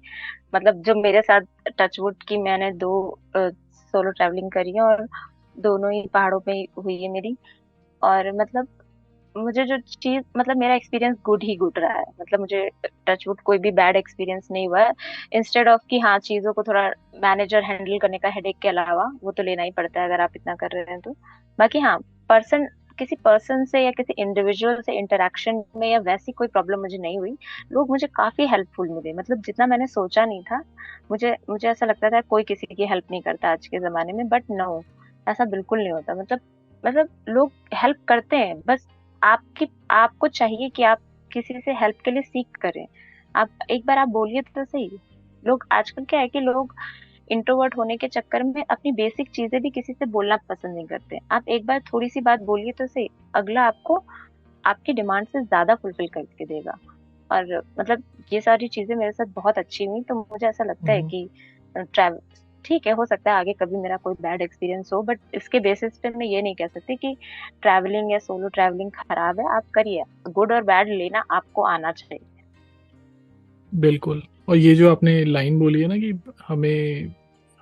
मतलब जो मेरे साथ टचवुड की मैंने दो सोलो ट्रैवलिंग करी है, और दोनों ही पहाड़ों पे ही हुई है मेरी। और मतलब मुझे जो चीज, मतलब मेरा एक्सपीरियंस गुड ही गुड रहा है, मतलब मुझे टचवुड कोई भी बैड एक्सपीरियंस नहीं हुआ है। इंस्टेड ऑफ कि हाँ, चीजों को थोड़ा मैनेज और हैंडल करने का हेडेक के अलावा, वो तो लेना ही पड़ता है अगर आप इतना कर रहे हैं तो। बाकी हाँ, पर्सन किसी पर्सन से या किसी इंडिविजुअल से इंटरेक्शन में या वैसी कोई प्रॉब्लम मुझे नहीं हुई। लोग मुझे काफी हेल्पफुल मिले, मतलब जितना मैंने सोचा नहीं था। मुझे मुझे ऐसा लगता था कोई किसी की हेल्प नहीं करता आज के जमाने में, बट नो, ऐसा बिल्कुल नहीं होता। मतलब लोग हेल्प करते हैं, बस आपको चाहिए कि आप किसी से हेल्प के लिए सीख करें। आप एक बार आप बोलिए तो सही। लोग आजकल क्या है कि लोग इंट्रोवर्ट होने के चक्कर में अपनी बेसिक चीजें भी किसी से बोलना पसंद नहीं करते। आप एक बार थोड़ी सी बात बोलिए तो सही, अगला आपको आपकी डिमांड से ज्यादा फुलफिल करके देगा। और मतलब ये सारी चीजें मेरे साथ बहुत अच्छी हुई, तो मुझे ऐसा लगता है हम्म, कि ट्रैवल ठीक है, हो सकता है आगे कभी मेरा कोई बैड एक्सपीरियंस हो, बट इसके बेसिस पे मैं ये नहीं कह सकती कि ट्रैवलिंग या सोलो ट्रैवलिंग खराब है। आप करिए, गुड और बैड लेना आपको आना चाहिए। बिल्कुल। और ये जो आपने लाइन बोली है ना कि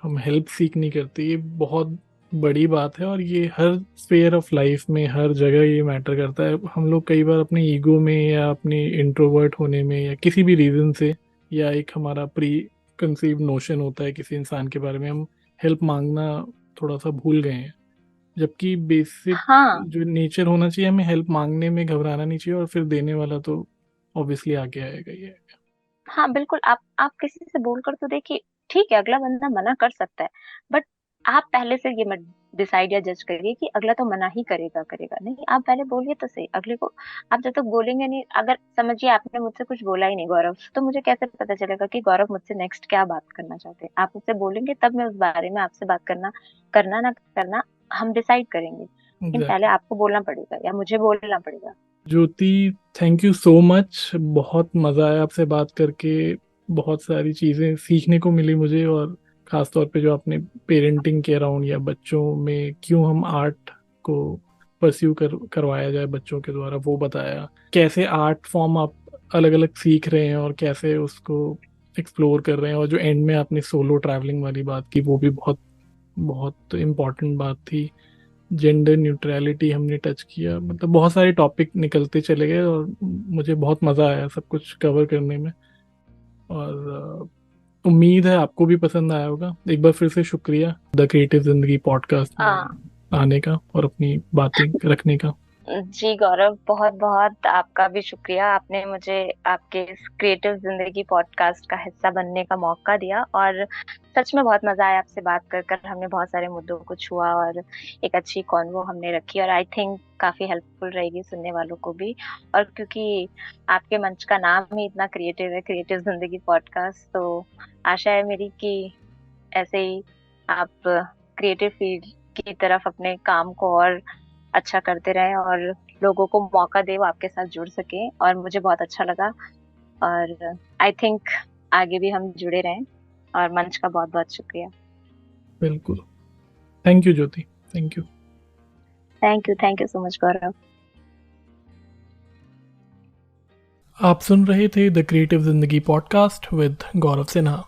हम हेल्प सीख नहीं करते, ये बहुत बड़ी बात है। और ये हर स्फेयर ऑफ लाइफ में हर जगह ये मैटर करता है। हम लोग कई बार अपने ईगो में या अपने इंट्रोवर्ट होने में या किसी भी रीज़न से, या एक हमारा प्री कंसीव नोशन होता है किसी इंसान के बारे में, हम हेल्प मांगना थोड़ा सा भूल गए हैं। जबकि बेसिक हाँ जो नेचर होना चाहिए, हमें हेल्प मांगने में घबराना नहीं चाहिए, और फिर देने वाला तो ऑब्वियसली आगे आएगा ही आएगा। हाँ बिल्कुल, आप किसी से बोलकर तो देखिए। ठीक है, अगला बंदा मना कर सकता है, बट आप पहले से ये मत डिसाइड या जज करिए कि अगला तो मना ही करेगा करेगा नहीं। आप पहले बोलिए तो सही अगले को। आप जब तक बोलेंगे नहीं, अगर समझिए आपने मुझसे कुछ बोला ही नहीं गौरव, तो मुझे कैसे पता चलेगा कि गौरव मुझसे नेक्स्ट क्या बात करना चाहते हैं। आप मुझसे बोलेंगे तब मैं उस बारे में आपसे बात करना करना ना करना हम डिसाइड करेंगे, लेकिन पहले एग्जैक्टली। आपको बोलना पड़ेगा या मुझे बोलना पड़ेगा। ज्योति, थैंक यू सो मच। बहुत मज़ा आया आपसे बात करके। बहुत सारी चीज़ें सीखने को मिली मुझे, और ख़ास तौर पे जो आपने पेरेंटिंग के अराउंड या बच्चों में क्यों हम आर्ट को परस्यू करवाया जाए बच्चों के द्वारा, वो बताया। कैसे आर्ट फॉर्म आप अलग अलग सीख रहे हैं और कैसे उसको एक्सप्लोर कर रहे हैं। और जो एंड में आपने सोलो ट्रैवलिंग वाली बात की, वो भी बहुत बहुत इम्पोर्टेंट बात थी। जेंडर न्यूट्रलिटी हमने टच किया, मतलब बहुत सारे टॉपिक निकलते चले गए, और मुझे बहुत मज़ा आया सब कुछ कवर करने में। और उम्मीद है आपको भी पसंद आया होगा। एक बार फिर से शुक्रिया द क्रिएटिव जिंदगी पॉडकास्ट में हाँ आने का और अपनी बातें रखने का। जी गौरव, बहुत बहुत आपका भी शुक्रिया। आपने मुझे आपके इस क्रिएटिव जिंदगी पॉडकास्ट का हिस्सा बनने का मौका दिया, और सच में बहुत मजा आया आपसे बात कर कर। हमने बहुत सारे मुद्दों को छुआ और एक अच्छी कॉन्वो हमने रखी, और आई थिंक काफी हेल्पफुल रहेगी सुनने वालों को भी। और क्योंकि आपके मंच का नाम ही इतना क्रिएटिव है, क्रिएटिव जिंदगी पॉडकास्ट, तो आशा है मेरी कि ऐसे ही आप क्रिएटिव फील्ड की तरफ अपने काम को और अच्छा करते रहें, और लोगों को मौका दे वो आपके साथ जुड़ सके। और मुझे बहुत अच्छा लगा, और आई थिंक आगे भी हम जुड़े रहें। और मंच का बहुत बहुत शुक्रिया। बिल्कुल। Thank you Jyoti. Thank you. Thank you so much Gaurav. आप सुन रहे थे the creative Zindagi podcast with Gaurav Sinha.